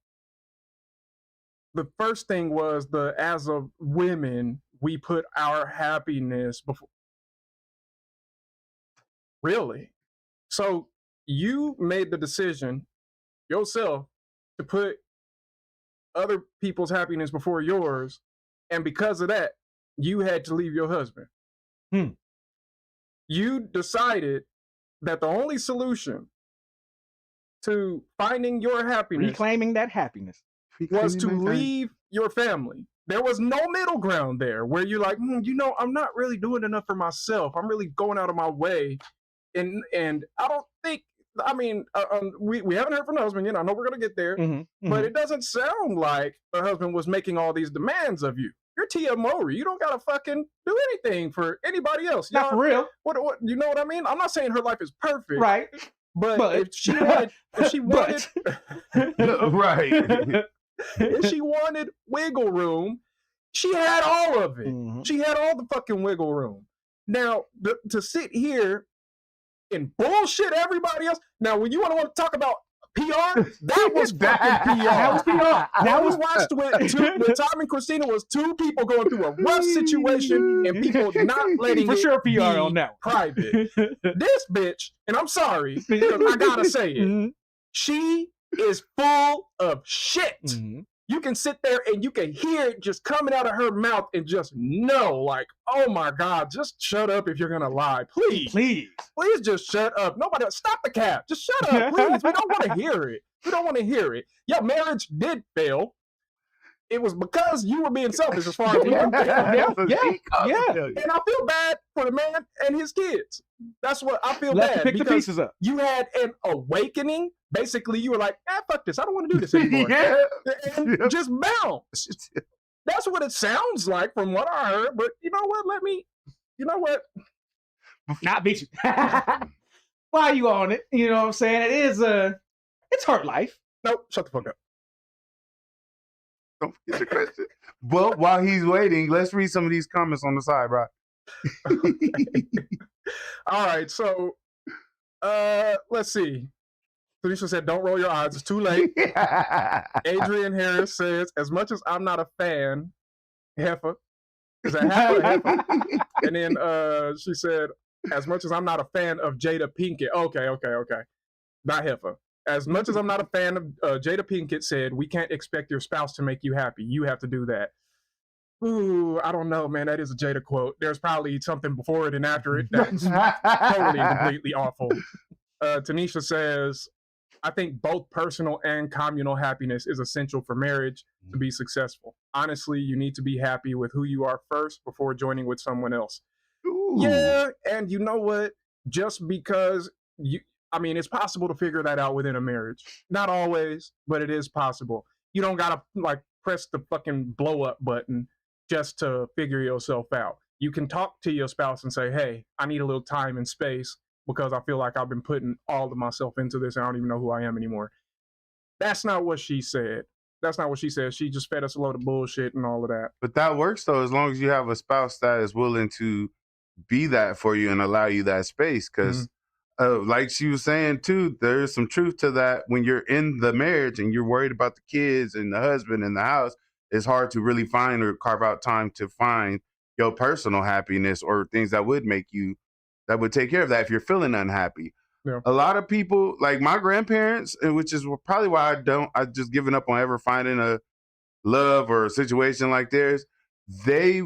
the first thing was as of women, we put our happiness before. Really? So you made the decision yourself to put other people's happiness before yours, and because of that, you had to leave your husband. You decided that the only solution to finding your happiness, reclaiming that happiness, was to leave your family. There was no middle ground there where you're like, I'm not really doing enough for myself. I'm really going out of my way. And I don't think, we haven't heard from the husband yet. I know we're going to get there, but it doesn't sound like the husband was making all these demands of you. You're Tia Mowry. You don't got to fucking do anything for anybody else. Not for real. What, you know what I mean? I'm not saying her life is perfect. Right. But if she wanted, right. If she wanted wiggle room, she had all of it. She had all the fucking wiggle room. Now, to sit here and bullshit everybody else. Now, when you want to talk about PR, that was fucking PR. That was PR. That was watched with Tom and Christina was two people going through a rough situation and people not letting for it sure be PR on that private. This bitch, and I'm sorry because I gotta say it, she is full of shit. You can sit there and you can hear it just coming out of her mouth and just know, like, oh my God, just shut up if you're gonna lie. Please just shut up. Nobody, stop the cap. Just shut up, please. We don't want to hear it. We don't want to hear it. Your marriage did fail. It was because you were being selfish as far as we can tell. Yeah. And I feel bad for the man and his kids. That's what I feel bad. Pick the pieces up. You had an awakening. Basically, you were like, fuck this. I don't want to do this anymore. And just bounce. That's what it sounds like from what I heard. But you know what? Not beat you. Why are you on it? You know what I'm saying? It's hard life. Nope. Shut the fuck up. Don't forget the question. Well, while he's waiting, let's read some of these comments on the side, bro. All right, so let's see. Tanisha said, don't roll your eyes, it's too late. Adrian Harris says, as much as I'm not a fan, Heifer. Is that Heifer? And then she said, as much as I'm not a fan of Jada Pinkett. Okay. Not Heifer. As much as I'm not a fan of Jada Pinkett said, we can't expect your spouse to make you happy. You have to do that. Ooh, I don't know, man. That is a Jada quote. There's probably something before it and after it that's totally and completely awful. Tanisha says, I think both personal and communal happiness is essential for marriage to be successful. Honestly, you need to be happy with who you are first before joining with someone else. Ooh. Yeah, and you know what? Just because it's possible to figure that out within a marriage. Not always, but it is possible. You don't gotta press the fucking blow up button just to figure yourself out. You can talk to your spouse and say, hey, I need a little time and space because I feel like I've been putting all of myself into this and I don't even know who I am anymore. That's not what she said. That's not what she said. She just fed us a load of bullshit and all of that. But that works, though, as long as you have a spouse that is willing to be that for you and allow you that space. Because like she was saying, too, there's some truth to that. When you're in the marriage and you're worried about the kids and the husband and the house, it's hard to really find or carve out time to find your personal happiness or things that would that would take care of that if you're feeling unhappy. Yeah. A lot of people, like my grandparents, which is probably why I just given up on ever finding a love or a situation like theirs. They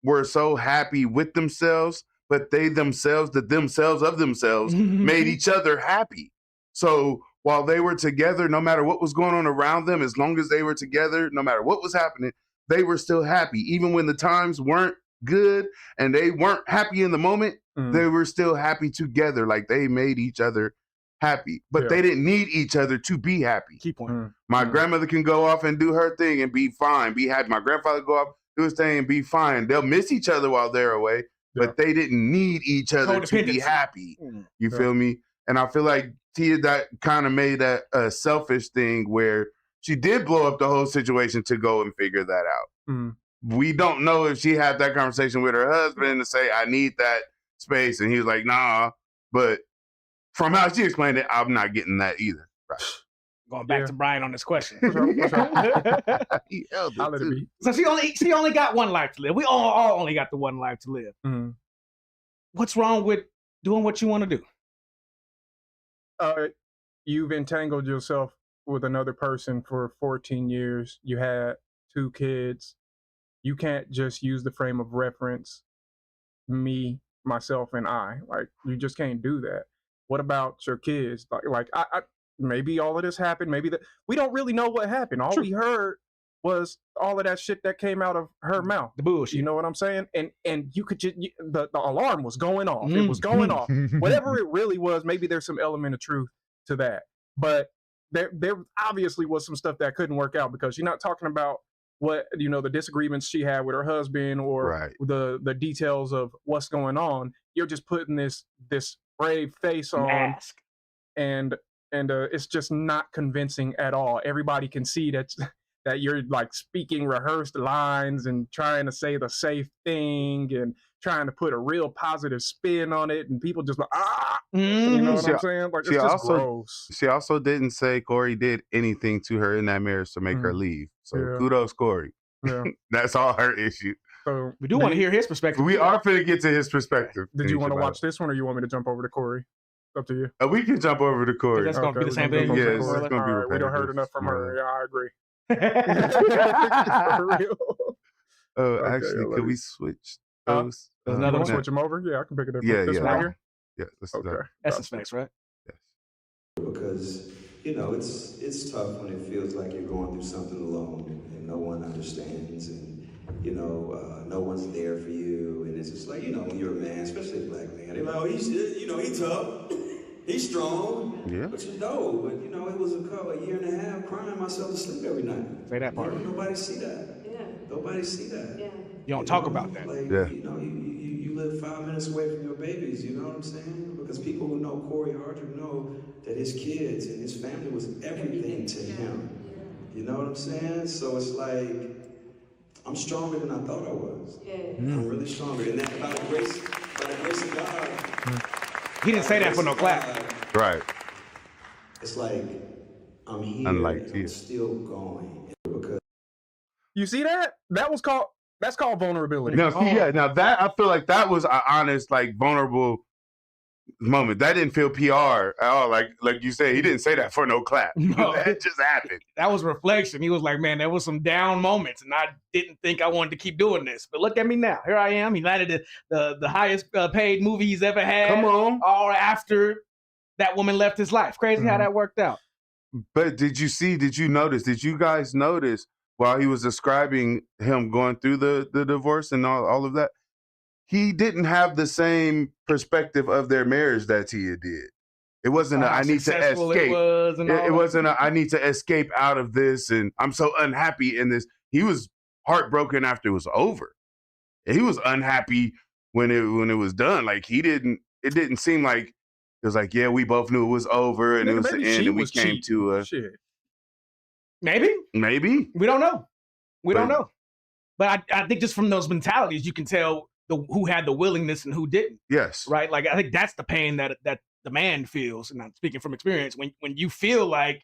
were so happy with themselves, but they themselves, the themselves of themselves, made each other happy. So while they were together, no matter what was going on around them, as long as they were together, no matter what was happening, they were still happy. Even when the times weren't good and they weren't happy in the moment, they were still happy together. Like they made each other happy, but they didn't need each other to be happy. Key point. My grandmother can go off and do her thing and be fine, be happy. My grandfather go off, do his thing and be fine. They'll miss each other while they're away, but they didn't need each other to be happy. You feel me? And I feel like Tia that kind of made that a selfish thing where she did blow up the whole situation to go and figure that out. We don't know if she had that conversation with her husband to say, I need that space. And he was like, nah. But from how she explained it, I'm not getting that either. Right. Going back to Brian on this question. So she only got one life to live. We all only got the one life to live. What's wrong with doing what you want to do? You've entangled yourself with another person for 14 years. You had 2 kids. You can't just use the frame of reference, me, myself, and I. Like, you just can't do that. What about your kids? Like I maybe all of this happened. Maybe we don't really know what happened. All we heard was all of that shit that came out of her mouth. The bullshit. You know what I'm saying? And you could just, the alarm was going off. It was going off. Whatever it really was, maybe there's some element of truth to that. But there obviously was some stuff that couldn't work out because you're not talking about what, the disagreements she had with her husband or the details of what's going on. You're just putting this brave face on and it's just not convincing at all. Everybody can see that you're like speaking rehearsed lines and trying to say the safe thing and trying to put a real positive spin on it, and people just like, you know what I'm saying? Like, it's just gross. She also didn't say Corey did anything to her in that marriage to make her leave. So kudos, Corey. Yeah. That's all her issue. So we do want to hear his perspective. We are going to get to his perspective. Did you want to watch this one, or you want me to jump over to Corey? Up to you. We can jump over to Corey. That's going to be the same thing. Yeah, it's going to be repetitive. We don't heard enough from her. Yeah, I agree. For real. Actually, could we switch those? Another one? Switch them over? Yeah, I can pick it up. This one right here? Yeah. That's the specs, right? Yes. Because, it's tough when it feels like you're going through something alone and no one understands and, no one's there for you. And it's just like, when you're a man, especially a black man, they're like, oh, he's tough. He's strong. Yeah. But it was a year and a half crying myself to sleep every night. Say that part. Nobody see that. Yeah. Nobody see that. Yeah. You don't talk about that. Like, you live 5 minutes away from your babies, you know what I'm saying? Because people who know Corey Hardrick know that his kids and his family was everything to him. You know what I'm saying? So it's like, I'm stronger than I thought I was. Yeah. I'm really stronger. And that by the grace of God. He didn't say that for no clap. Right. It's like, I'm here. Unlike I'm still going. Because you see that? That's called vulnerability. Now that I feel like that was an honest, like vulnerable moment. That didn't feel PR at all. Like you said, he didn't say that for no clap. No. That just happened. That was reflection. He was like, man, there was some down moments, and I didn't think I wanted to keep doing this. But look at me now. Here I am. He landed the highest paid movie he's ever had. Come on. All after that woman left his life. Crazy how that worked out. But did you guys notice while he was describing him going through the divorce and all of that, he didn't have the same perspective of their marriage that Tia did. It wasn't I need to escape. It wasn't I need to escape out of this and I'm so unhappy in this. He was heartbroken after it was over. He was unhappy when it was done. Like it didn't seem like it was like, yeah, we both knew it was over and it was the end and we came to a shit. Maybe. We don't know. We don't know. But I think just from those mentalities, you can tell who had the willingness and who didn't. Yes. Right? Like, I think that's the pain that the man feels, and I'm speaking from experience, when you feel like,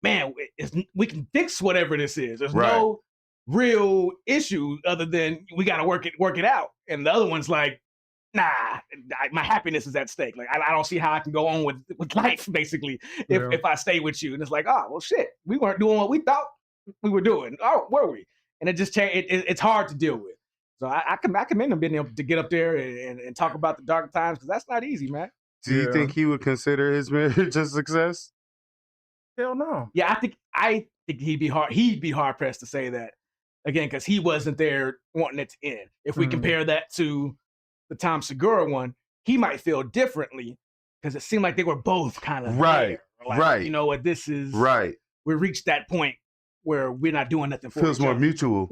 man, we can fix whatever this is. There's no real issue other than we got to work it out. And the other one's like, nah, my happiness is at stake. Like, I don't see how I can go on with life, basically, if I stay with you. And it's like, oh, well, shit, we weren't doing what we thought we were doing. Oh, were we? And it just changed. It's hard to deal with. So I commend him being able to get up there and talk about the dark times, because that's not easy, man. Do you think he would consider his marriage a success? Hell no. Yeah, I think he'd be hard pressed to say that again, because he wasn't there wanting it to end. If we compare that to the Tom Segura one, he might feel differently because it seemed like they were both kind of there. Like, you know what, this is we reached that point where we're not doing nothing for feels more mutual.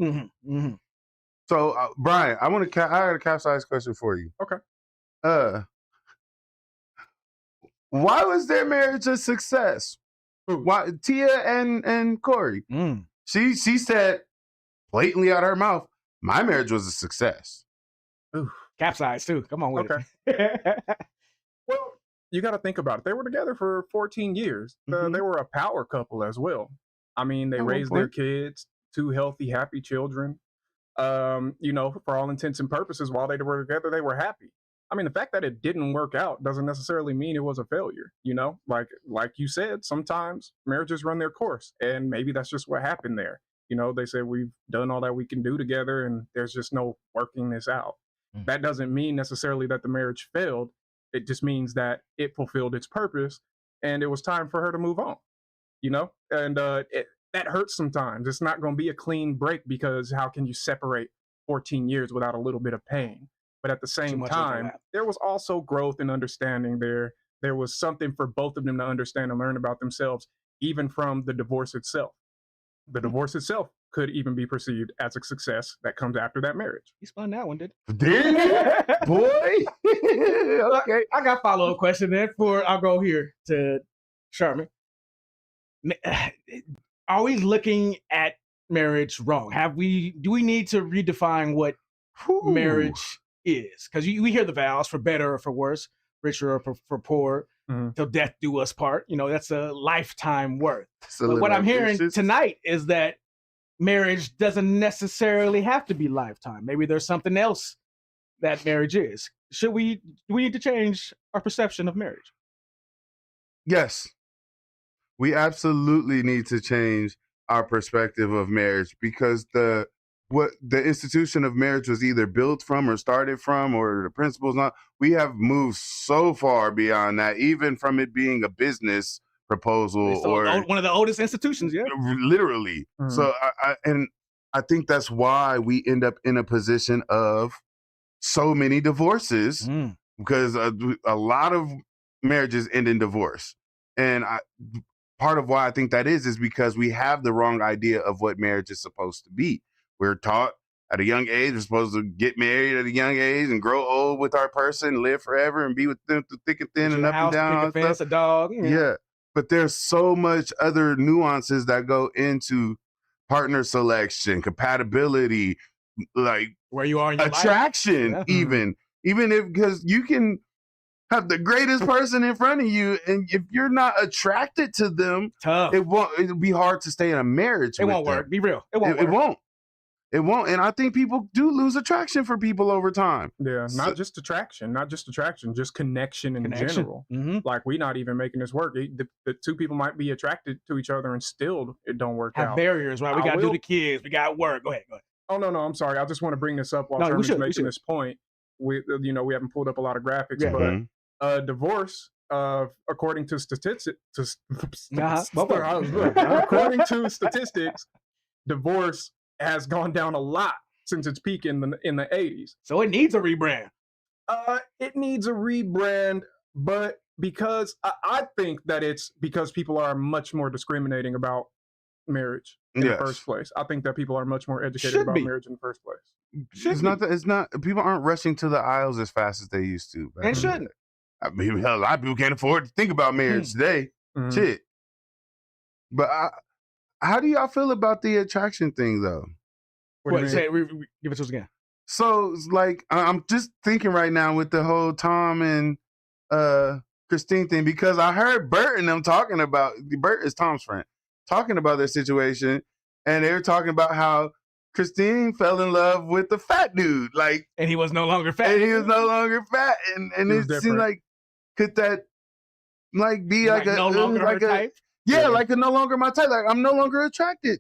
So, Brian, I got a capsize question for you. Okay. Why was their marriage a success? Why Tia and Corey? She said blatantly out of her mouth, my marriage was a success. Ooh. Capsize too. Come on with it. Well, you got to think about it. They were together for 14 years. They were a power couple as well. I mean, they raised their kids, 2 healthy, happy children. You know, for all intents and purposes, while they were together, they were happy. I mean, the fact that it didn't work out doesn't necessarily mean it was a failure. You know, like you said, sometimes marriages run their course, and maybe that's just what happened there. You know, they said we've done all that we can do together, and there's just no working this out. That doesn't mean necessarily that the marriage failed. It just means that it fulfilled its purpose, and it was time for her to move on. You know, and that hurts sometimes. It's not going to be a clean break, because how can you separate 14 years without a little bit of pain? But at the same time, there was also growth and understanding there. There was something for both of them to understand and learn about themselves, even from the divorce itself. The divorce itself could even be perceived as a success that comes after that marriage. He spun that one, did he? Boy. Okay. I got a follow-up question then I'll go here to Sherman. Are we looking at marriage wrong? Do we need to redefine what marriage is? Because we hear the vows, for better or for worse, richer or for poor, till death do us part. You know, that's a lifetime worth. But what I'm hearing tonight is that marriage doesn't necessarily have to be lifetime. Maybe there's something else that marriage is. Do we need to change our perception of marriage? Yes. We absolutely need to change our perspective of marriage, because what the institution of marriage was either built from or started from, or the principles not, we have moved so far beyond that, even from it being a business proposal or one of the oldest institutions, literally. So I think that's why we end up in a position of so many divorces, because a lot of marriages end in divorce. And part of why I think that is because we have the wrong idea of what marriage is supposed to be. We're taught at a young age, we're supposed to get married at a young age and grow old with our person, live forever, and be with them through thick and thin and up and down. Fence, a dog. Yeah. But there's so much other nuances that go into partner selection, compatibility, like where you are in your attraction, life. even if, because you can have the greatest person in front of you, and if you're not attracted to them, tough. It'll be hard to stay in a marriage. It won't work. Be real. It won't. It won't. It won't. And I think people do lose attraction for people over time. Yeah, not just attraction, just connection in general. Like, we not even making this work. The two people might be attracted to each other and still it don't work out. Have barriers, right? We got to do the kids. We got work. Go ahead. Oh, no, I'm sorry. I just want to bring this up while Sherman's making this point. We haven't pulled up a lot of graphics, but divorce, according to according to statistics, divorce has gone down a lot since its peak in the 80s. So it needs a rebrand. It needs a rebrand, but because I think that it's because people are much more discriminating about marriage in the first place. I think that people are much more educated about marriage in the first place. It's not. People aren't rushing to the aisles as fast as they used to. And shouldn't. I mean, hell, a lot of people can't afford to think about marriage today. Shit. But how do y'all feel about the attraction thing, though? Say, give it to us again. So, like, I'm just thinking right now with the whole Tom and Christine thing, because I heard Bert and them talking about, Bert is Tom's friend, talking about their situation, and they were talking about how Christine fell in love with the fat dude, like, and he was no longer fat. And it seemed like, could that like be like a no longer like her type? Like a no longer my type. Like, I'm no longer attracted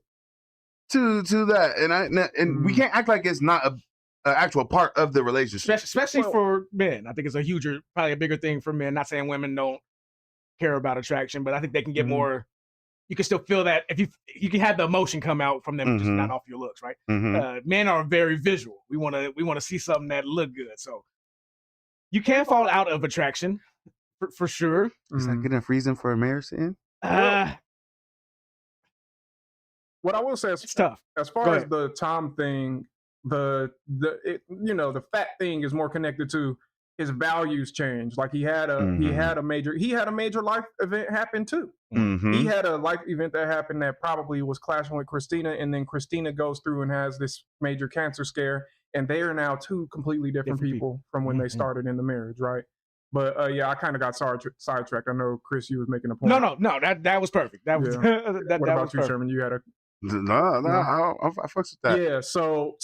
to that, and we can't act like it's not an actual part of the relationship, especially for men. I think it's probably a bigger thing for men. Not saying women don't care about attraction, but I think they can get more. You can still feel that if you can have the emotion come out from them, just not off your looks, right? Men are very visual. We want to see something that look good, so you can fall out of attraction for sure. Is that good enough reason for a marriage to end? What I will say is, it's tough. As far as the Tom thing, the fat thing is more connected to his values change. Like, he had a major life event happen too. He had a life event that happened that probably was clashing with Christina, and then Christina goes through and has this major cancer scare, and they are now two completely different people from when they started in the marriage, right? But I kind of got sidetracked. I know, Chris, you was making a point. No, that was perfect. That was what about you, Sherman? You had a I fucks with that. Yeah, so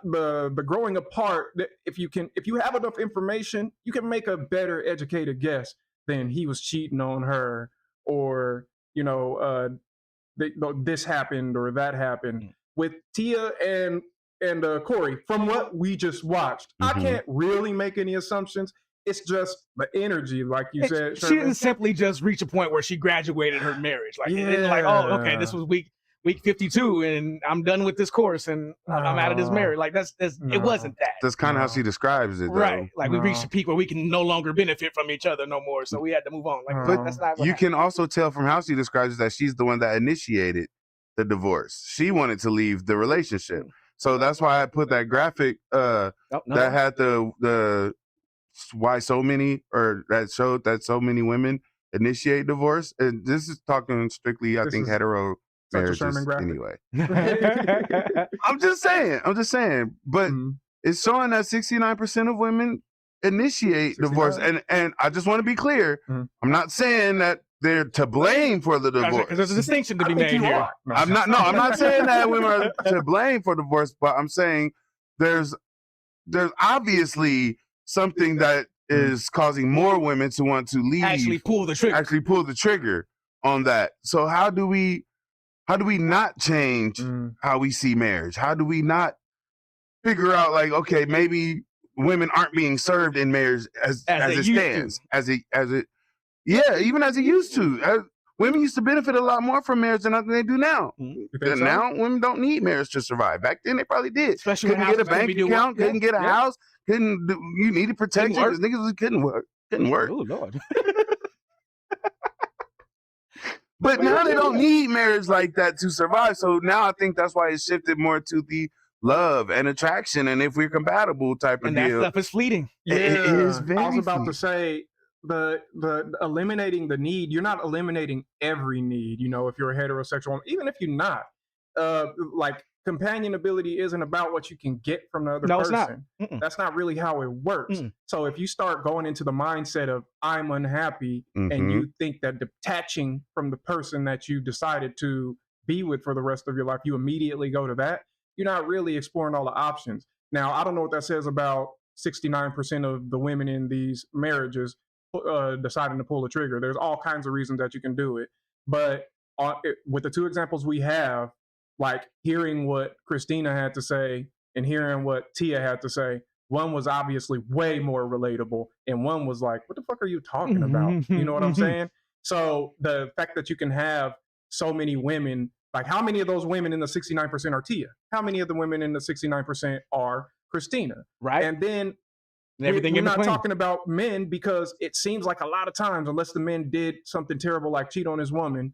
the growing apart, if you have enough information, you can make a better educated guess than he was cheating on her, or this happened or that happened. With Tia and Corey, from what we just watched, I can't really make any assumptions. It's just the energy, like you said. She didn't simply just reach a point where she graduated her marriage. Like, oh, okay, this was week 52, and I'm done with this course, and I'm out of this marriage. Like, it wasn't that. That's kind of how she describes it, though. Right? Like, we reached a peak where we can no longer benefit from each other no more, so we had to move on. Like, but that's not. What you can also tell from how she describes it that she's the one that initiated the divorce. She wanted to leave the relationship, so that's why I put that graphic that had the why so many, or that showed that so many women initiate divorce. And this is talking strictly, I think, hetero marriages anyway. I'm just saying, but it's showing that 69% of women initiate divorce, and I just want to be clear, I'm not saying that they're to blame for the divorce, because there's a distinction to be made here. I'm not saying that women are to blame for divorce, but I'm saying there's obviously something that is causing more women to want to leave, actually pull the trigger on that. So how do we not change how we see marriage? How do we not figure out, like, okay, maybe women aren't being served in marriage as it stands, even as it used to. Women used to benefit a lot more from marriage than they do now. Now women don't need marriage to survive. Back then they probably did. Especially couldn't get a bank account, couldn't get a house, you needed protection because niggas couldn't work. Oh, Lord. But now they don't need marriage like that to survive. So now I think that's why it shifted more to the love and attraction, and if we're compatible type of deal. And that stuff is fleeting. Yeah, it is very I was about to say, the eliminating the need, you're not eliminating every need, if you're a heterosexual, even if you're not. Like, companionability isn't about what you can get from the other person. It's not. That's not really how it works. So if you start going into the mindset of I'm unhappy, and you think that detaching from the person that you decided to be with for the rest of your life, you immediately go to that, you're not really exploring all the options. Now, I don't know what that says about 69% of the women in these marriages deciding to pull the trigger. There's all kinds of reasons that you can do it. But with the two examples we have, like hearing what Christina had to say and hearing what Tia had to say, one was obviously way more relatable, and one was like, what the fuck are you talking about? You know what I'm saying? So the fact that you can have so many women, like how many of those women in the 69% are Tia? How many of the women in the 69% are Christina? Right. And then everything we're not talking about men, because it seems like a lot of times, unless the man did something terrible like cheat on his woman,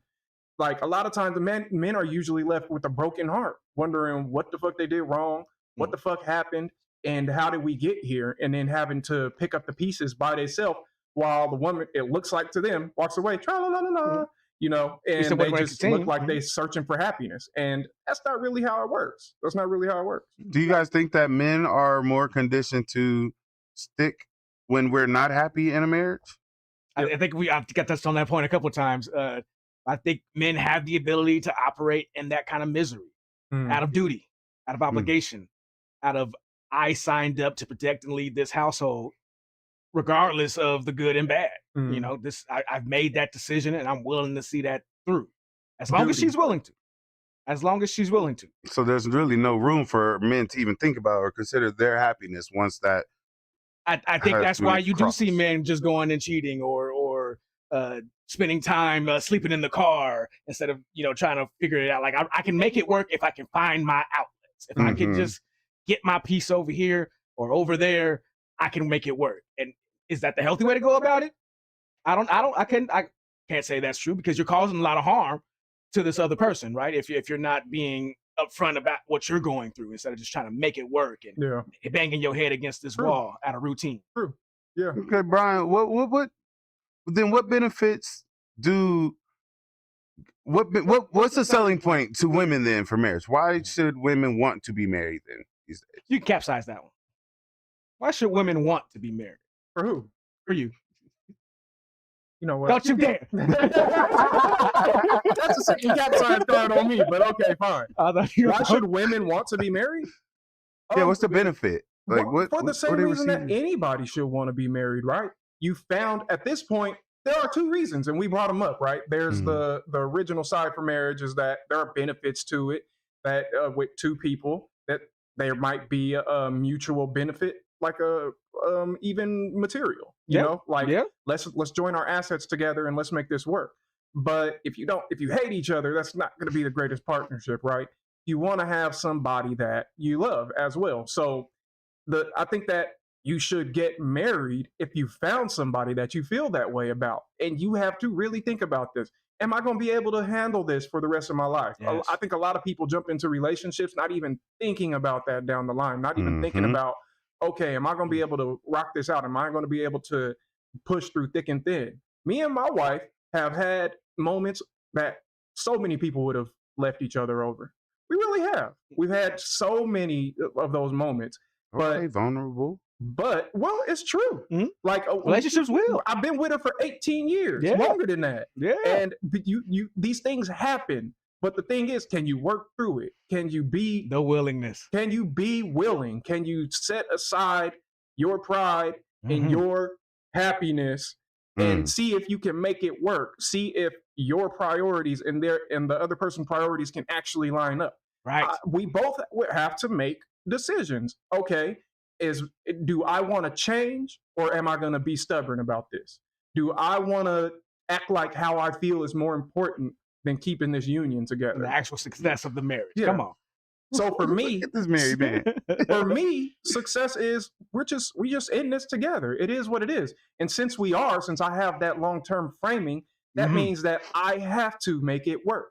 like a lot of times the men are usually left with a broken heart, wondering what the fuck they did wrong, what the fuck happened, and how did we get here? And then having to pick up the pieces by themselves while the woman, it looks like to them, walks away, tra-la-la-la-la, you know, and they just look like they're searching for happiness. And that's not really how it works. That's not really how it works. Do you guys think that men are more conditioned to stick when we're not happy in a marriage? I think I've got touched on that point a couple of times. I think men have the ability to operate in that kind of misery, out of duty, out of obligation, out of I signed up to protect and lead this household, regardless of the good and bad. You know, I've made that decision, and I'm willing to see that through, as long as she's willing to. As long as she's willing to. So there's really no room for men to even think about or consider their happiness once that. I think that's why you do see men just going and cheating or spending time sleeping in the car instead of, you know, trying to figure it out. Like I can make it work if I can find my outlets. If I can just get my piece over here or over there, I can make it work. And is that the healthy way to go about it? I can't say that's true, because you're causing a lot of harm to this other person, right? If you're not being upfront about what you're going through instead of just trying to make it work and banging your head against this wall out of routine. True. Yeah. Okay, Brian, what benefits what's the selling point to women then for marriage? Why should women want to be married then these days? You can capsize that one. Why should women want to be married? For who? For you. You know what? Don't you dare. That's a second capsize third on me, but okay, fine. Why should women want to be married? Yeah, what's the benefit? Like for the same reason that anybody should want to be married, right? You found at this point, there are two reasons, and we brought them up, right? There's the original side for marriage is that there are benefits to it, that with two people, that there might be a mutual benefit, like even material, you know, like let's join our assets together and let's make this work. But if you hate each other, that's not going to be the greatest partnership, right? You want to have somebody that you love as well. So I think that you should get married if you found somebody that you feel that way about. And you have to really think about this. Am I going to be able to handle this for the rest of my life? Yes. I think a lot of people jump into relationships not even thinking about that down the line, not even thinking about, okay, am I going to be able to rock this out? Am I going to be able to push through thick and thin? Me and my wife have had moments that so many people would have left each other over. We really have. We've had so many of those moments. Okay, vulnerable. But well, it's true. Like relationships will. I've been with her for 18 years, longer than that. Yeah. And you these things happen. But the thing is, can you work through it? Can you be the willingness? Can you be willing? Can you set aside your pride and your happiness and see if you can make it work? See if your priorities and the other person's priorities can actually line up. Right. We both have to make decisions. Okay. Do I want to change, or am I going to be stubborn about this? Do I want to act like how I feel is more important than keeping this union together? The actual success of the marriage. Yeah. Come on. So for me, get this married man. For me, success is we just in this together. It is what it is. And since I have that long-term framing, that means that I have to make it work.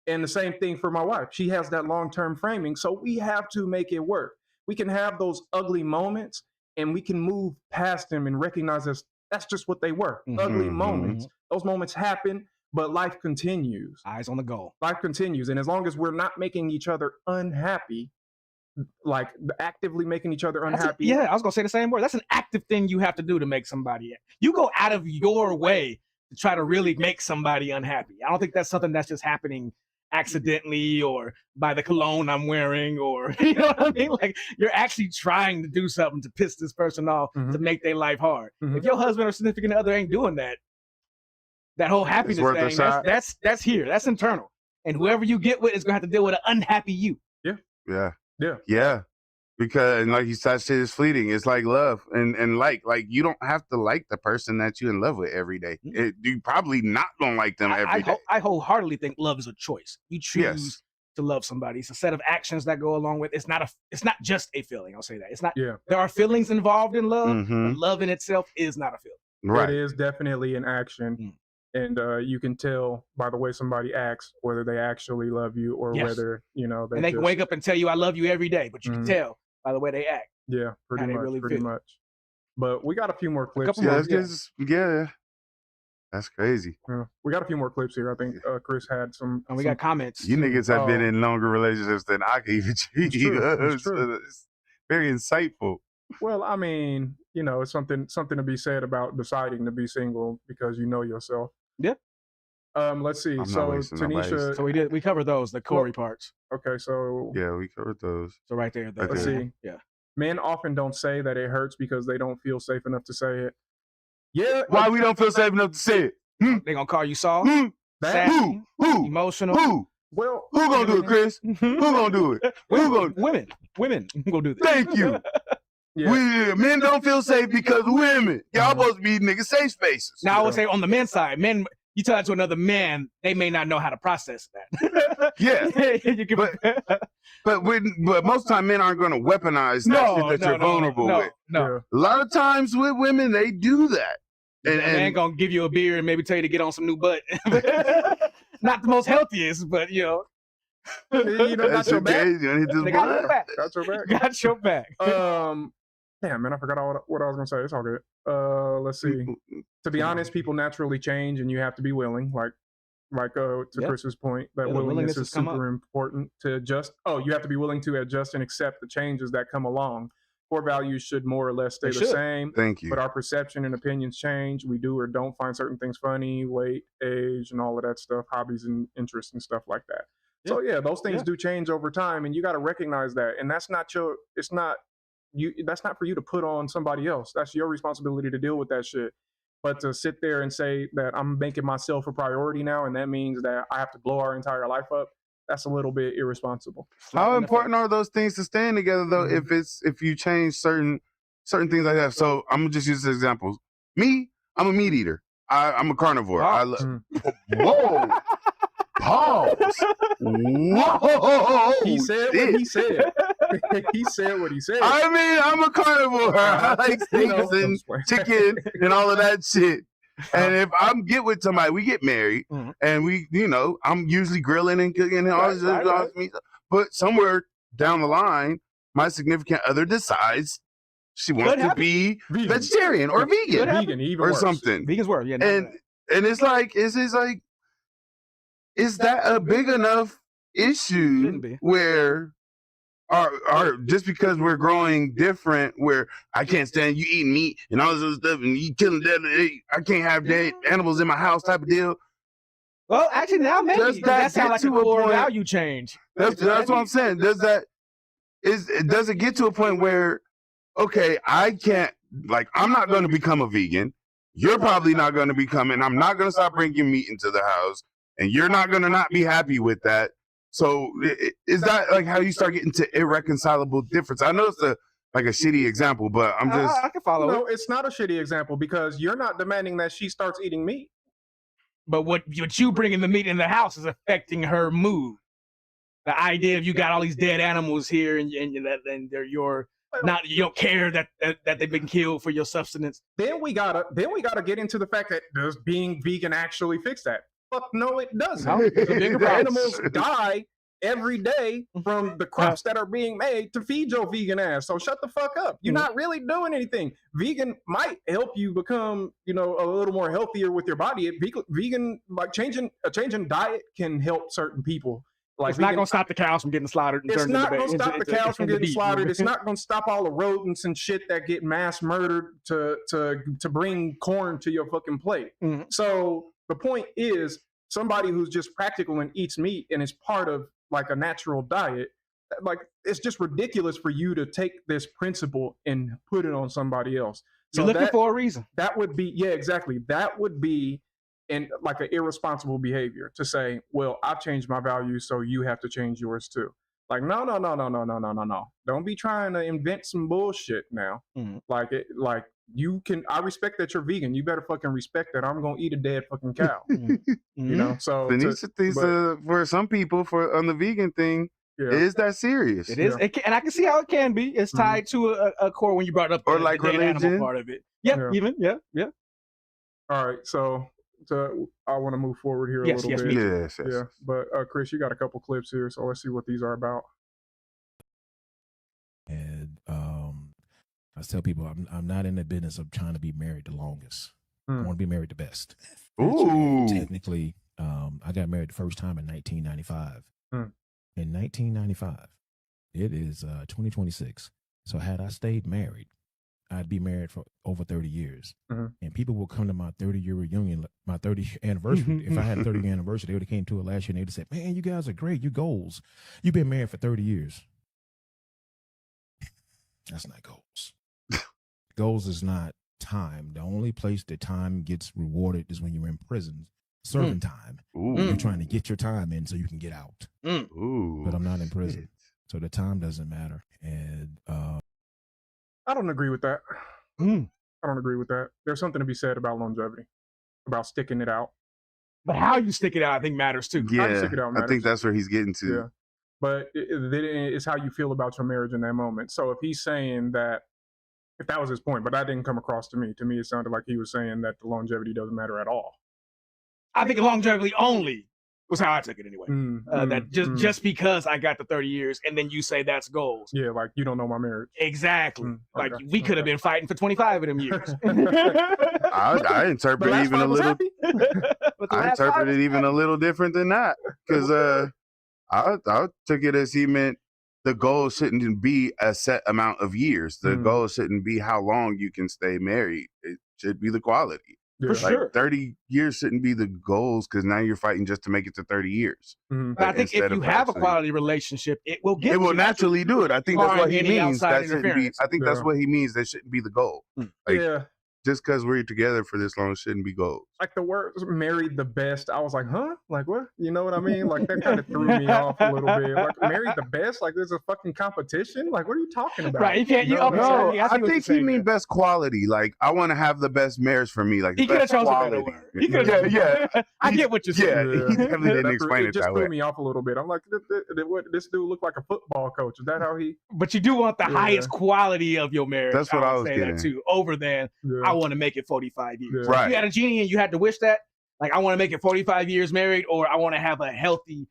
And the same thing for my wife. She has that long-term framing, so we have to make it work. We can have those ugly moments and we can move past them and recognize that's just what they were. Ugly moments. Those moments happen, but life continues. Eyes on the goal. Life continues. And as long as we're not making each other unhappy, like actively making each other unhappy. I was going to say the same word. That's an active thing you have to do to make somebody. You go out of your way to try to really make somebody unhappy. I don't think that's something that's just happening accidentally or by the cologne I'm wearing, or you know what I mean? Like you're actually trying to do something to piss this person off to make their life hard. If your husband or significant other ain't doing that, that whole happiness thing, that's here, that's internal. And whoever you get with is gonna have to deal with an unhappy you. Yeah. Because, and like you said, shit is fleeting. It's like love, and like you don't have to like the person that you're in love with every day. You probably not gonna like them every day. I wholeheartedly think love is a choice. You choose to love somebody. It's a set of actions that go along with. It's not just a feeling. I'll say that. It's not. Yeah. There are feelings involved in love, but love in itself is not a feeling. Right. It is definitely an action. And you can tell by the way somebody acts whether they actually love you or whether, you know, they can wake up and tell you I love you every day, but you can tell by the way they act. Yeah, pretty much. But we got a few more clips. That's crazy. Yeah. We got a few more clips here. I think Chris had some. And we got comments. You niggas have been in longer relationships than I can even cheat. It's true. It's very insightful. Well, I mean, you know, it's something to be said about deciding to be single because you know yourself. Yeah. Let's see. So Tanisha. So we covered those, the Corey parts. Okay, so yeah, we covered those. So right there. Let's see. Yeah. Men often don't say that it hurts because they don't feel safe enough to say it. Yeah. Why we don't feel safe enough to say it? They gonna call you soft? Who? Emotional? Who? Well, who gonna do it, Chris? Who gonna do it? Women gonna do this. Thank you. Men don't feel safe because women. Y'all supposed to be nigga safe spaces. Now I would say on the men's side, men, you tell that to another man, they may not know how to process that. but most time men aren't going to weaponize that shit that you're vulnerable with. No. A lot of times with women, they do that. And man gonna give you a beer and maybe tell you to get on some new butt. Not the most healthiest, but you know. Got your back. Got your back. Got your back. Damn, man, I forgot what I was gonna say. It's all good. Let's see. To be honest, people naturally change, and you have to be willing. Like to Chris's point, that willingness is super important to adjust. Oh, you have to be willing to adjust and accept the changes that come along. Core values should more or less stay the same. Thank you. But our perception and opinions change. We do or don't find certain things funny, weight, age, and all of that stuff, hobbies and interests and stuff like that. So yeah, those things do change over time, and you got to recognize that. And that's not that's not for you to put on somebody else. That's your responsibility to deal with that shit. But to sit there and say that I'm making myself a priority now, and that means that I have to blow our entire life up, that's a little bit irresponsible. How important are those things to staying together though? If you change certain things like that. So I'm gonna just use this example. Me, I'm a meat eater. I'm a carnivore. Whoa. Pause. Whoa. He said what he said. He said what he said. I mean, I'm a carnivore. I like steaks and chicken and all of that shit. And if I'm get with somebody, we get married, and we, I'm usually grilling and cooking and all this meat. But somewhere down the line, my significant other decides she wants to be vegetarian or vegan or worse. Something. Vegan's worse, yeah. And it's like, is that a big enough issue where our just because we're growing different, where I can't stand you eating meat and all this other stuff and you killing dead, I can't have dead animals in my house type of deal. Well, actually, now maybe that sounds like a core value change. That's what I'm saying. Does it get to a point where, okay, I'm not going to become a vegan. You're probably not going to become, and I'm not going to stop bringing meat into the house, and you're not going to not be happy with that. So is that like how you start getting to irreconcilable difference? I know it's a shitty example, but I'm just. I can follow. No, it's not a shitty example because you're not demanding that she starts eating meat. But what you bringing the meat in the house is affecting her mood. The idea of you got all these dead animals here and they're you don't care that they've been killed for your sustenance. Then we gotta get into the fact that does being vegan actually fix that? Fuck no, it doesn't. No, the animals die every day from the crops that are being made to feed your vegan ass. So shut the fuck up. You're not really doing anything. Vegan might help you become, a little more healthier with your body. Vegan, like changing diet can help certain people. Like it's not going to stop the cows from getting slaughtered. It's not going to stop the cows from getting slaughtered. It's not going to stop all the rodents and shit that get mass murdered to bring corn to your fucking plate. So the point is, somebody who's just practical and eats meat and is part of like a natural diet, like it's just ridiculous for you to take this principle and put it on somebody else. You're looking for a reason. That would be, yeah, exactly. That would be like an irresponsible behavior to say, well, I've changed my values, so you have to change yours too. Like, no. Don't be trying to invent some bullshit now. Like you can, I respect that you're vegan. You better fucking respect that I'm going to eat a dead fucking cow. You know, so. For some people, on the vegan thing, it is that serious. It is. And I can see how it can be. It's tied to a core when you brought up or like the religion part of it. Yeah. All right. So I want to move forward here a little bit. Yes. Yeah. But Chris, you got a couple clips here. So let's see what these are about. And I tell people I'm not in the business of trying to be married the longest. I want to be married the best. Ooh. Technically, I got married the first time in 1995. In 1995, it is 2026. So had I stayed married, I'd be married for over 30 years. And people will come to my 30-year reunion, my 30th anniversary. If I had a 30-year anniversary, they would have came to it last year and they'd have said, man, you guys are great. You goals. You've been married for 30 years. That's not goals. Goals is not time. The only place that time gets rewarded is when you're in prison serving time. You're trying to get your time in so you can get out. But I'm not in prison. So the time doesn't matter. And I don't agree with that. I don't agree with that. There's something to be said about longevity, about sticking it out. But how you stick it out, I think, matters too. Yeah, How you stick it out I matters. think that's where he's getting to. Yeah. But it's how you feel about your marriage in that moment. So if he's saying that, if that was his point, but that didn't come across to me. To me, it sounded like he was saying that the longevity doesn't matter at all. I think longevity only was how I took it anyway. That just because I got the 30 years and then you say that's goals. Yeah, like you don't know my marriage. Exactly. Like we could have been fighting for 25 of them years. I interpret it even a little. I interpret it even a little different than that because I took it as he meant the goal shouldn't be a set amount of years. The goal shouldn't be how long you can stay married. It should be the quality. For sure. 30 years shouldn't be the goals because now you're fighting just to make it to 30 years. But I think if you have a quality relationship, it will get. It will naturally do it. I think that's what he means. That shouldn't be. I think Yeah. that's what he means. That shouldn't be the goal. Like, Yeah. just because we're together for this long shouldn't be goals. Like the word married the best, I was like, huh? Like what? You know what I mean? Like that kind of threw me off a little bit. Like married the best? Like there's a fucking competition? Like what are you talking about? Right, you can't. No, No, I think he mean best quality. Like I want to have the best marriage for me. Like He the could have best chosen a better quality. word. He could have. Yeah. I get what you're saying. Yeah, he definitely didn't explain it it just that threw way. me off a little bit. I'm like, this dude looked like a football coach. Is that how he? But you do want the Yeah. highest quality of your marriage. That's what I would was say that getting. too, over than Yeah. I want to make it 45 years. Yeah. Right. If you had a genie and you had to wish that, like I want to make it 45 years married, or I want to have a healthy,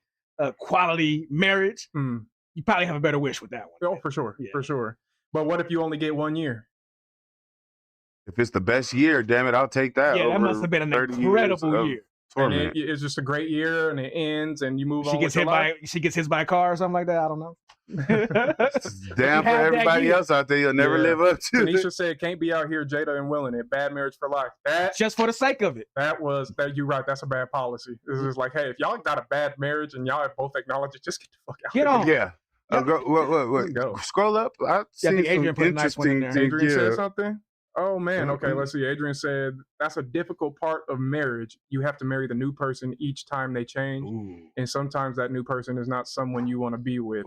quality marriage. You probably have a better wish with that one. Oh, for sure, for sure. But what if you only get 1 year? If it's the best year, damn it, I'll take that. Yeah, that over must have been an 30 years incredible of year. And torment. it's just a great year, and it ends, and you move She on. gets with hit your life. by she gets hit by a car or something like that. I don't know. Damn for everybody else out there, you'll never live up to Tanisha it. said, "Can't be out here, Jada and willing it. Bad marriage for life." That just for the sake of it. That you're right. That's a bad policy. This is like, hey, if y'all got a bad marriage and y'all have both acknowledged it, just get the fuck out. Get on. Yeah. What? Scroll up. I've Yeah, I seen think Adrian some put a nice one in interesting there. things. Adrian said Yeah. something. Oh man. Okay, let's see. Adrian said that's a difficult part of marriage. You have to marry the new person each time they change, and sometimes that new person is not someone you want to be with.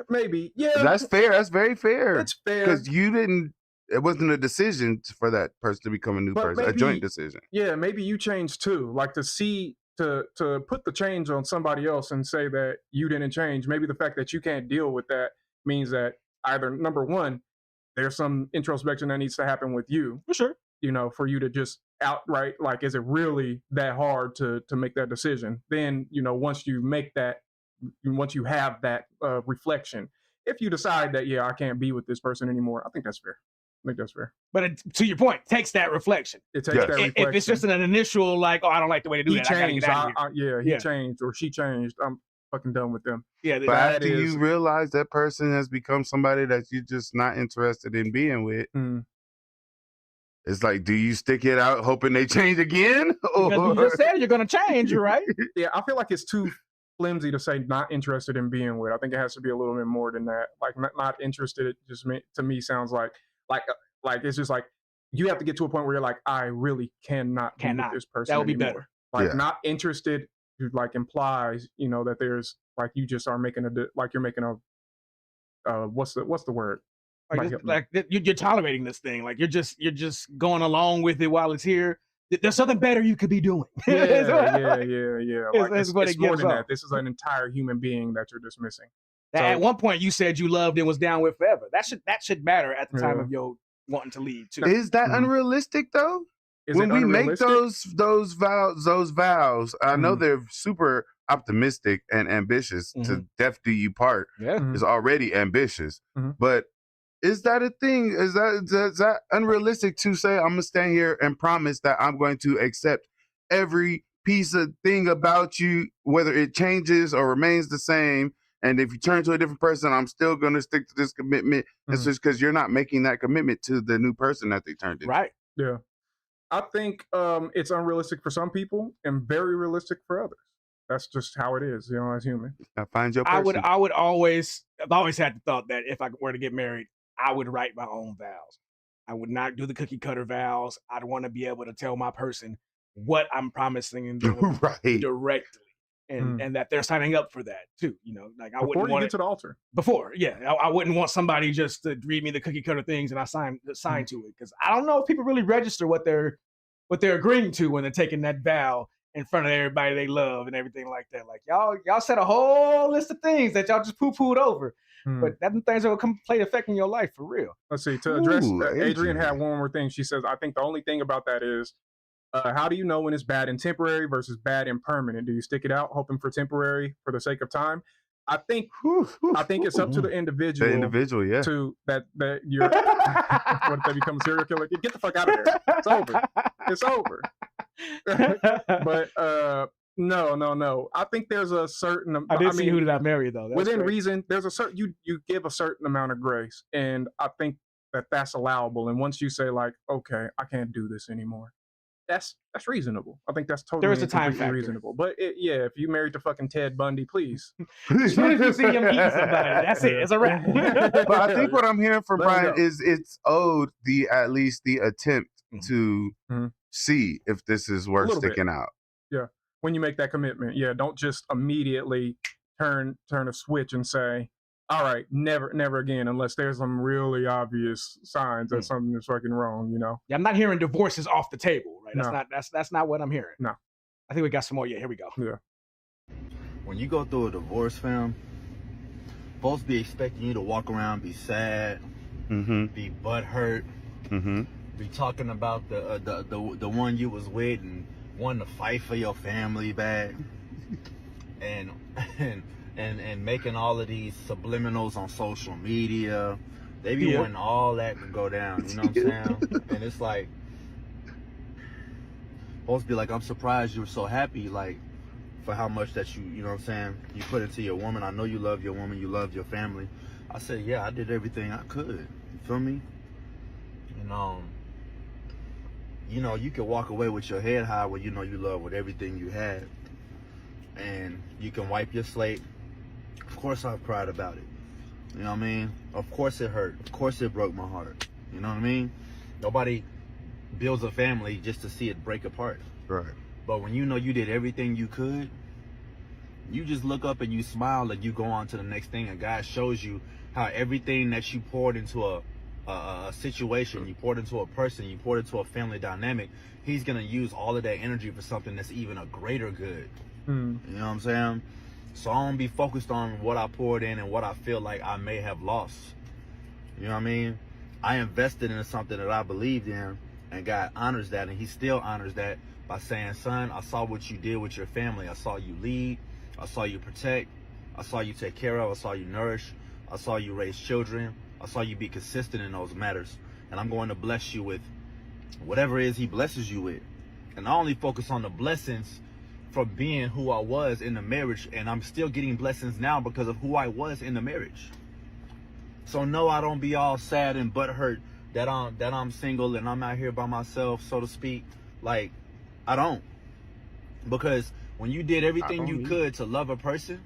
Maybe. Yeah. That's fair. That's very fair. It's fair. Because you didn't. It wasn't a decision for that person to become a new But person. A maybe- joint decision. Yeah, maybe you changed too. Like to put the change on somebody else and say that you didn't change. Maybe the fact that you can't deal with that means that either number one, there's some introspection that needs to happen with you. For sure. You know, for you to just outright, like, is it really that hard to make that decision? Then, you know, once you have that reflection, if you decide that, yeah, I can't be with this person anymore, I think that's fair. But to your point, takes that reflection. It takes that reflection. If it's just an initial, like, oh, I don't like the way to do He that. I gotta get changed. out of here. He changed or she changed. I'm fucking done with them. Yeah, But after you realize that person has become somebody that you're just not interested in being with, It's like, do you stick it out hoping they change again? Because you just said you're gonna change, right? Yeah, I feel like it's too flimsy to say not interested in being with. I think it has to be a little bit more than that. Like not interested. It just to me sounds like it's just like you have to get to a point where you're like, I really cannot be with this person. That would be anymore. better. Like not interested, like implies that there's like you just are making you're making a what's the word? Like you're tolerating this thing. Like you're just going along with it while it's here. There's something better you could be doing. Yeah. Like That's what it's it more gives than off. that. This is an entire human being that you're dismissing. At one point, you said you loved and was down with forever. That should matter at the time of your wanting to leave too. Is that unrealistic though? When we make those vows, I know they're super optimistic and ambitious. To death do you part is already ambitious, but is that a thing? Is that unrealistic to say I'm gonna stand here and promise that I'm going to accept every piece of thing about you, whether it changes or remains the same? And if you turn to a different person, I'm still gonna stick to this commitment. It's just because you're not making that commitment to the new person that they turned into. Right. Yeah. I think it's unrealistic for some people and very realistic for others. That's just how it is, as human. Now find your person. I've always had the thought that if I were to get married, I would write my own vows. I would not do the cookie cutter vows. I'd want to be able to tell my person what I'm promising them directly. And that they're signing up for that too, like I wouldn't want to get to the altar. Before, I wouldn't want somebody just to read me the cookie cutter things and I sign to it, because I don't know if people really register what they're agreeing to when they're taking that vow in front of everybody they love and everything like that. Like y'all said a whole list of things that y'all just poo-pooed over, but that things that will come play effect in your life for real. Let's see. To address Adrian had one more thing. She says, I think the only thing about that is, how do you know when it's bad and temporary versus bad and permanent? Do you stick it out hoping for temporary for the sake of time? I think it's up to the individual. The individual, yeah. To that you're what if they become a serial killer? Get the fuck out of there. It's over. It's over. But no. I think there's a certain. I did see Who Did I Marry though. That's within great. reason, there's a certain you give a certain amount of grace, and I think that's allowable. And once you say like, okay, I can't do this anymore. That's reasonable. I think that's totally There's a time factor. reasonable. But if you married to fucking Ted Bundy, please. As soon as you see him eating somebody, that's it. It's a wrap. But I think what I'm hearing from Brian is it's owed at least the attempt to see if this is worth sticking out. Yeah. When you make that commitment, don't just immediately turn a switch and say, all right, never again, unless there's some really obvious signs that something is fucking wrong, Yeah, I'm not hearing divorces off the table, right? No. That's not what I'm hearing. No. I think we got some more. Yeah, here we go. Yeah. When you go through a divorce, fam, folks be expecting you to walk around, be sad, be butthurt, be talking about the one you was with and wanting to fight for your family back, and making all of these subliminals on social media. They be wanting all that to go down, you know what I'm saying? And it's like, folks be like, I'm surprised you were so happy, like, for how much that you know what I'm saying, you put into your woman. I know you love your woman, you love your family. I said, yeah, I did everything I could. You feel me? And you can walk away with your head high when you know you love with everything you had. And you can wipe your slate. Of course I've cried about it. You know what I mean? Of course it hurt. Of course it broke my heart. You know what I mean? Nobody builds a family just to see it break apart. Right. But when you know you did everything you could, you just look up and you smile and you go on to the next thing, and God shows you how everything that you poured into a situation, you poured into a person, you poured into a family dynamic, he's going to use all of that energy for something that's even a greater good. You know what I'm saying? So I don't be focused on what I poured in and what I feel like I may have lost. You know what I mean? I invested in something that I believed in, and God honors that, and he still honors that by saying, son, I saw what you did with your family. I saw you lead. I saw you protect. I saw you take care of. I saw you nourish. I saw you raise children. I saw you be consistent in those matters. And I'm going to bless you with whatever it is he blesses you with. And I only focus on the blessings from being who I was in the marriage, and I'm still getting blessings now because of who I was in the marriage. So no, I don't be all sad and butthurt that I'm single and I'm out here by myself, so to speak. Like, I don't. Because when you did everything you could to love a person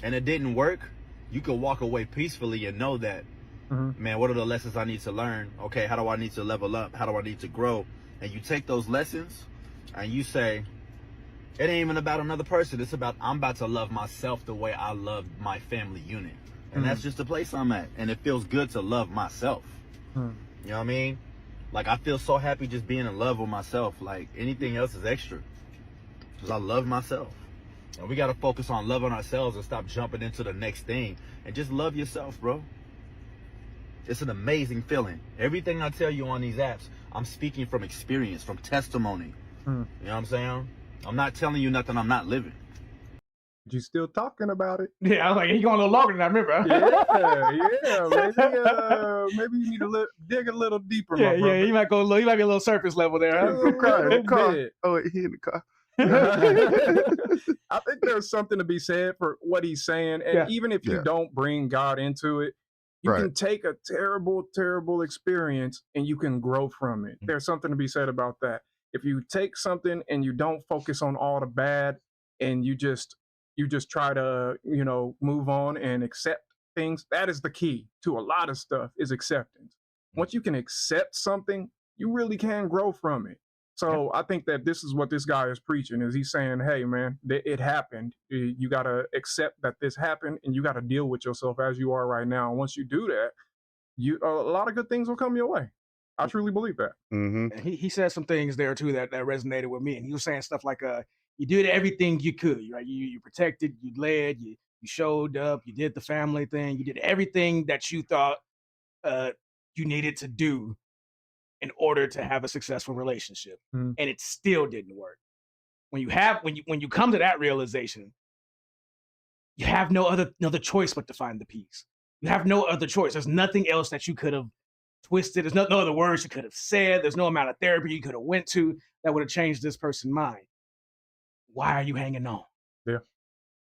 and it didn't work, you could walk away peacefully and know that, man, what are the lessons I need to learn? Okay, how do I need to level up? How do I need to grow? And you take those lessons and you say, it ain't even about another person. It's about, I'm about to love myself the way I love my family unit. And that's just the place I'm at. And it feels good to love myself. You know what I mean? Like, I feel so happy just being in love with myself. Like, anything else is extra. Because I love myself. And we got to focus on loving ourselves and stop jumping into the next thing. And just love yourself, bro. It's an amazing feeling. Everything I tell you on these apps, I'm speaking from experience, from testimony. You know what I'm saying? I'm not telling you nothing I'm not living. You still talking about it? Yeah, I was like, he going a little longer than I remember. Maybe you need to dig a little deeper. Yeah, he might go a little. He might be a little surface level there. Huh? Oh, wait, he in the car. I think there's something to be said for what he's saying, and even if you don't bring God into it, you can take a terrible, terrible experience and you can grow from it. There's something to be said about that. If you take something and you don't focus on all the bad, and you just try to, move on and accept things, that is the key to a lot of stuff, is acceptance. Once you can accept something, you really can grow from it. So I think that this is what this guy is preaching, is he's saying, hey, man, it happened. You got to accept that this happened, and you got to deal with yourself as you are right now. And once you do that, a lot of good things will come your way. I truly believe that. And he said some things there, too, that resonated with me. And he was saying stuff like, you did everything you could, right? You protected, you led, you showed up, you did the family thing, you did everything that you thought you needed to do in order to have a successful relationship, and it still didn't work. When you come to that realization, you have no other choice but to find the peace. You have no other choice. There's nothing else that you could have twisted. There's no other words you could have said. There's no amount of therapy you could have went to that would have changed this person's mind. Why are you hanging on? Yeah.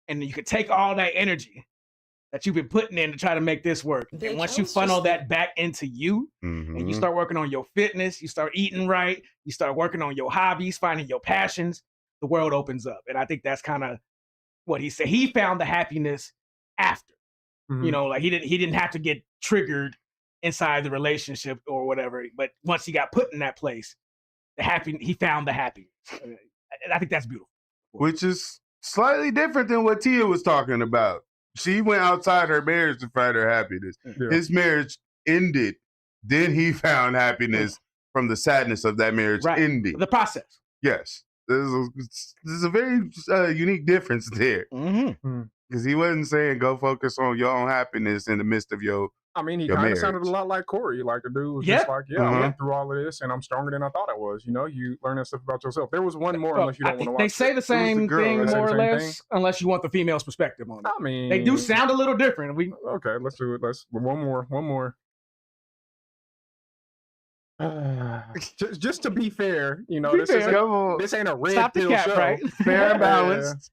And you could take all that energy that you've been putting in to try to make this work. And once you funnel that back into you, and you start working on your fitness, you start eating right, you start working on your hobbies, finding your passions, the world opens up. And I think that's kind of what he said. He found the happiness after. Like he didn't have to get triggered inside the relationship or whatever. But once he got put in that place, he found the happiness. I think that's beautiful. Which is slightly different than what Tia was talking about. She went outside her marriage to find her happiness. His marriage ended. Then he found happiness from the sadness of that marriage ending. The process. Yes. There's a very unique difference there. Because he wasn't saying go focus on your own happiness in the midst of your I mean, he kind of sounded a lot like Corey. Like the dude was just like, I went through all of this and I'm stronger than I thought I was. You learn that stuff about yourself. There was one more, unless you don't want to watch They say the same thing more or less, unless you want the female's perspective on it. I mean, they do sound a little different. Okay, let's do it. One more. Just to be fair, this ain't a red pill show. Right? Fair and balanced.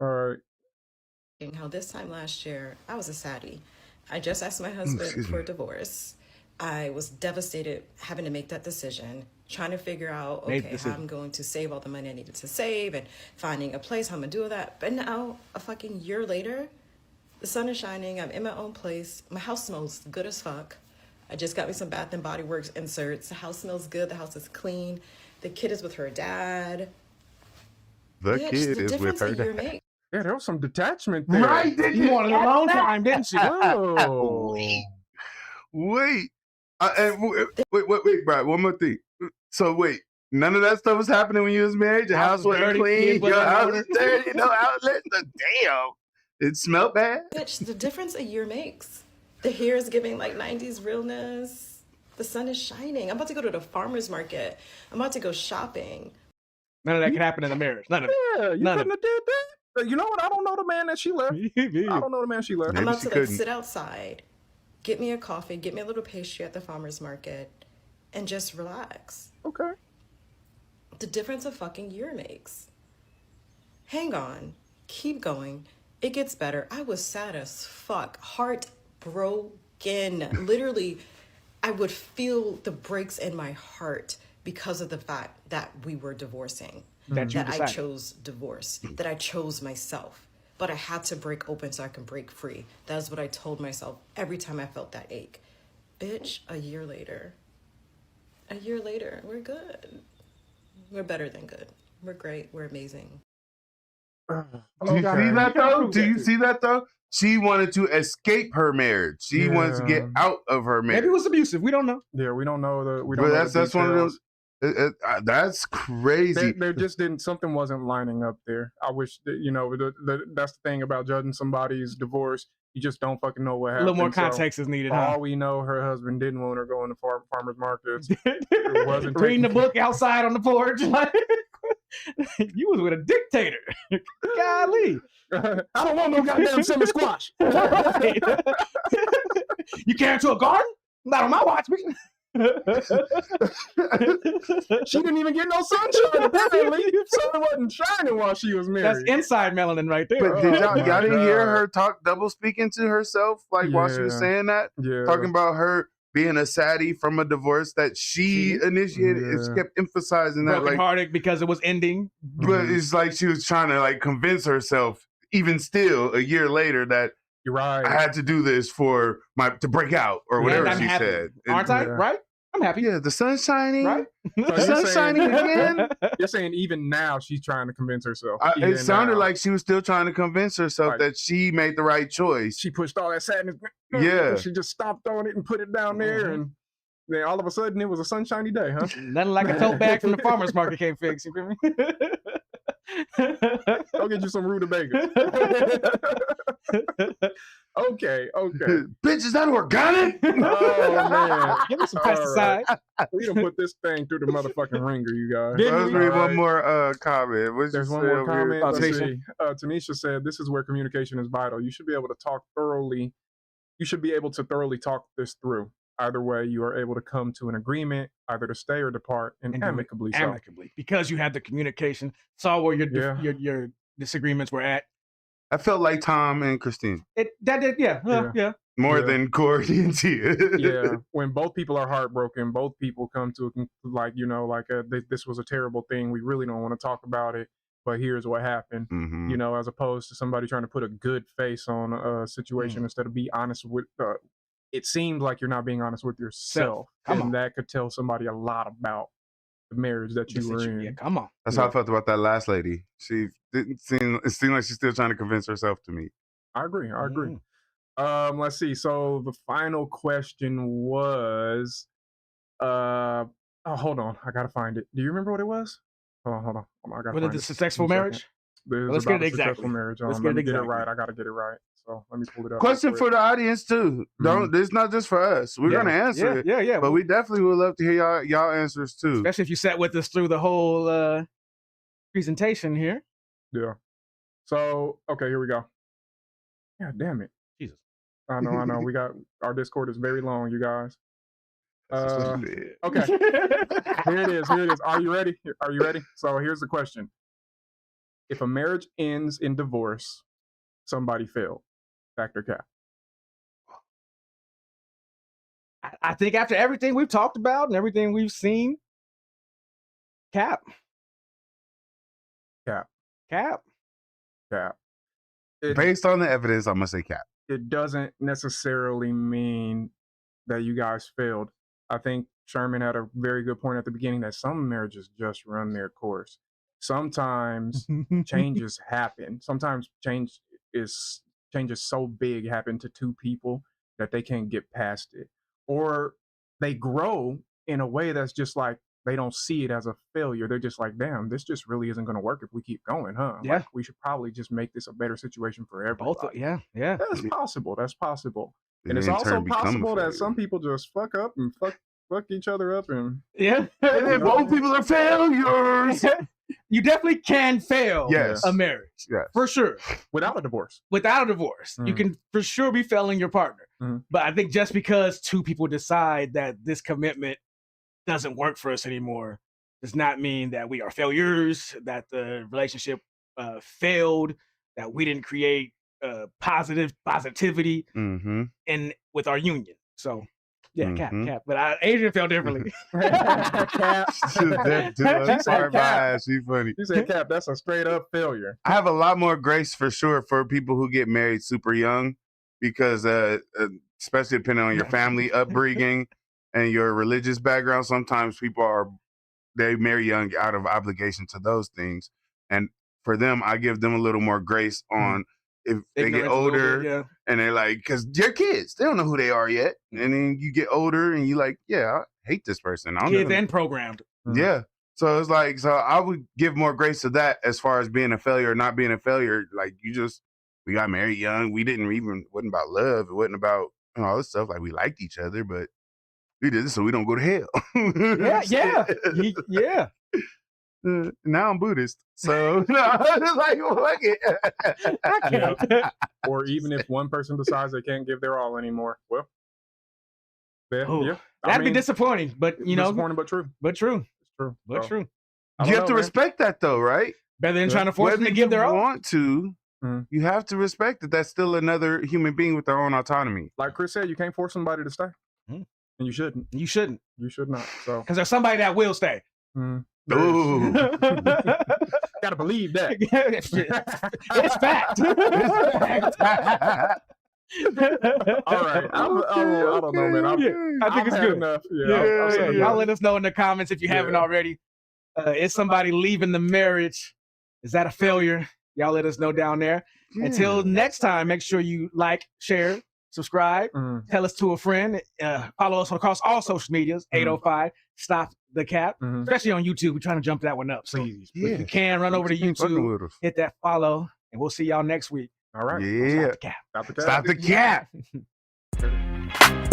All right. How this time last year, I was a saddie. I just asked my husband for a divorce. I was devastated having to make that decision, trying to figure out, how I'm going to save all the money I needed to save and finding a place, how I'm going to do that. But now, a fucking year later, the sun is shining. I'm in my own place. My house smells good as fuck. I just got me some Bath & Body Works inserts. The house smells good. The house is clean. The kid is with her dad. The kid is with her dad. Yeah, there was some detachment there. Right? You wanted a long time, didn't you? Oh. Wait, Brad. One more thing. So wait, none of that stuff was happening when you was married. Your house wasn't clean. Your house was dirty. No outlet. Damn, it smelled bad. Bitch, the difference a year makes. The hair is giving like 90s realness. The sun is shining. I'm about to go to the farmer's market. I'm about to go shopping. None of that can happen in a marriage. None of it. Yeah, you couldn't have did that. You know what? I don't know the man that she left. I don't know the man she left. I'm about to sit outside, get me a coffee, get me a little pastry at the farmer's market, and just relax. Okay. The difference a fucking year makes. Hang on. Keep going. It gets better. I was sad as fuck. Heartbroken. Literally, I would feel the breaks in my heart because of the fact that we were divorcing, that I chose divorce, that I chose myself. But I had to break open so I can break free. That's what I told myself every time I felt that ache. Bitch, a year later, we're good. We're better than good. We're great. We're amazing. Do you see that though? Do you see that though? She wanted to escape her marriage. She wanted to get out of her marriage. Maybe it was abusive. We don't know. Yeah, we don't know the. We but don't know that's the that's one of those. That's crazy. There just didn't. Something wasn't lining up there. I wish that, you know. That's the thing about judging somebody's divorce. You just don't fucking know what happened. A little more context is needed. All we know, her husband didn't want her going to farmers markets. It wasn't reading the book outside on the porch. You was with a dictator. Golly. I don't want no goddamn summer squash. You can't to a garden? Not on my watch. She didn't even get no sunshine. Apparently, sun wasn't shining while she was married. That's inside melanin right there. But did y'all didn't hear her talk double speaking to herself while she was saying that? Yeah. Talking about her being a saddie from a divorce that she initiated. She kept emphasizing that, brokenhearted because it was ending. But it's like she was trying to convince herself, even still a year later, that you're right. I had to do this to break out or whatever she said. Aren't I? Right? I'm happy. Yeah, the sun's shining. Right? The sun's shining again. You're saying even now she's trying to convince herself. It sounded like she was still trying to convince herself that she made the right choice. She pushed all that sadness. Yeah. She just stopped on it and put it down there, and then all of a sudden it was a sunshiny day, huh? Nothing like a tote bag from the farmer's market can't fix. You feel me? Go get you some rutabaga. Okay. Bitch, is that organic? Oh man, give me some pesticide. Right. We done put this thing through the motherfucking ringer, you guys. Let's read one more comment. There's one more comment. Tanisha said, "This is where communication is vital. You should be able to talk thoroughly. You should be able to thoroughly talk this through. Either way, you are able to come to an agreement, either to stay or depart, and amicably. Because you had the communication, saw where your disagreements were at. I felt like Tom and Christine. More than Corey and Tia. Yeah, when both people are heartbroken, both people come to this was a terrible thing. We really don't want to talk about it, but here's what happened. You know, as opposed to somebody trying to put a good face on a situation instead of be honest with. It seemed like you're not being honest with yourself, that could tell somebody a lot about the marriage that you were in. Yeah, come on. That's how I felt about that last lady. She didn't seem. It seemed like she's still trying to convince herself to me. I agree. Let's see. So the final question was, hold on, I gotta find it. Do you remember what it was? Hold on. I gotta find it. The successful marriage? Let's get it exactly. Let's get it right. I gotta get it right. So let me pull it up. Question for the audience too. It's not just for us. We're gonna answer it. Yeah. But we definitely would love to hear y'all answers too. Especially if you sat with us through the whole presentation here. Yeah. So here we go. Yeah, damn it. Jesus. I know. We got our Discord is very long, you guys. Okay. Here it is. Are you ready? So here's the question. If a marriage ends in divorce, somebody failed. Fact or cap? I think after everything we've talked about and everything we've seen, cap. Based on the evidence, I'm gonna say cap. It doesn't necessarily mean that you guys failed. I think Sherman had a very good point at the beginning that some marriages just run their course. Sometimes changes happen. Sometimes changes so big happen to two people that they can't get past it. Or they grow in a way that's just like they don't see it as a failure. They're just like, damn, this just really isn't going to work if we keep going, huh? Yeah. Like, we should probably just make this a better situation for everybody. Yeah. That's possible. And it's also possible that some people just fuck up and fuck each other up and and then both people are failures. You definitely can fail a marriage. Yes. For sure. Without a divorce. You can for sure be failing your partner. But I think just because two people decide that this commitment doesn't work for us anymore does not mean that we are failures, that the relationship failed, that we didn't create positivity with our union. So Yeah, Cap. But Adrian felt differently. Cap. She funny. You said Cap. That's a straight up failure. I have a lot more grace for sure for people who get married super young, because especially depending on your family upbringing and your religious background, sometimes they marry young out of obligation to those things. And for them, I give them a little more grace on if they get older and they're like, because they're kids, they don't know who they are yet. And then you get older and you like, I hate this person. Kids and programmed. Yeah. So it's like, so I would give more grace to that as far as being a failure or not being a failure. Like we got married young. We wasn't about love. It wasn't about all this stuff. Like we liked each other, but we did this so we don't go to hell. Yeah. Now I'm Buddhist, so it's like fuck it. I can't. Or even if one person decides they can't give their all anymore, well, that'd be disappointing. But disappointing, but true. But true. It's true. But true. You have to respect that, though, right? Better than trying to force them to give their all. Want to? You have to respect that that's still another human being with their own autonomy. Like Chris said, you can't force somebody to stay, and you shouldn't. You shouldn't. You should not. So because there's somebody that will stay. Ooh. Gotta believe that. It's fact. All right. I don't know, man. I think it's good. Enough. Y'all let us know in the comments if you haven't already. Is somebody leaving the marriage? Is that a failure? Y'all let us know down there. Until next time, make sure you like, share, subscribe, tell us to a friend, follow us across all social medias, 805 Stop the Cap, especially on YouTube. We're trying to jump that one up. So if you can, run over to YouTube, hit that follow, and we'll see y'all next week. All right. Yeah. Stop the Cap. Stop the Cap.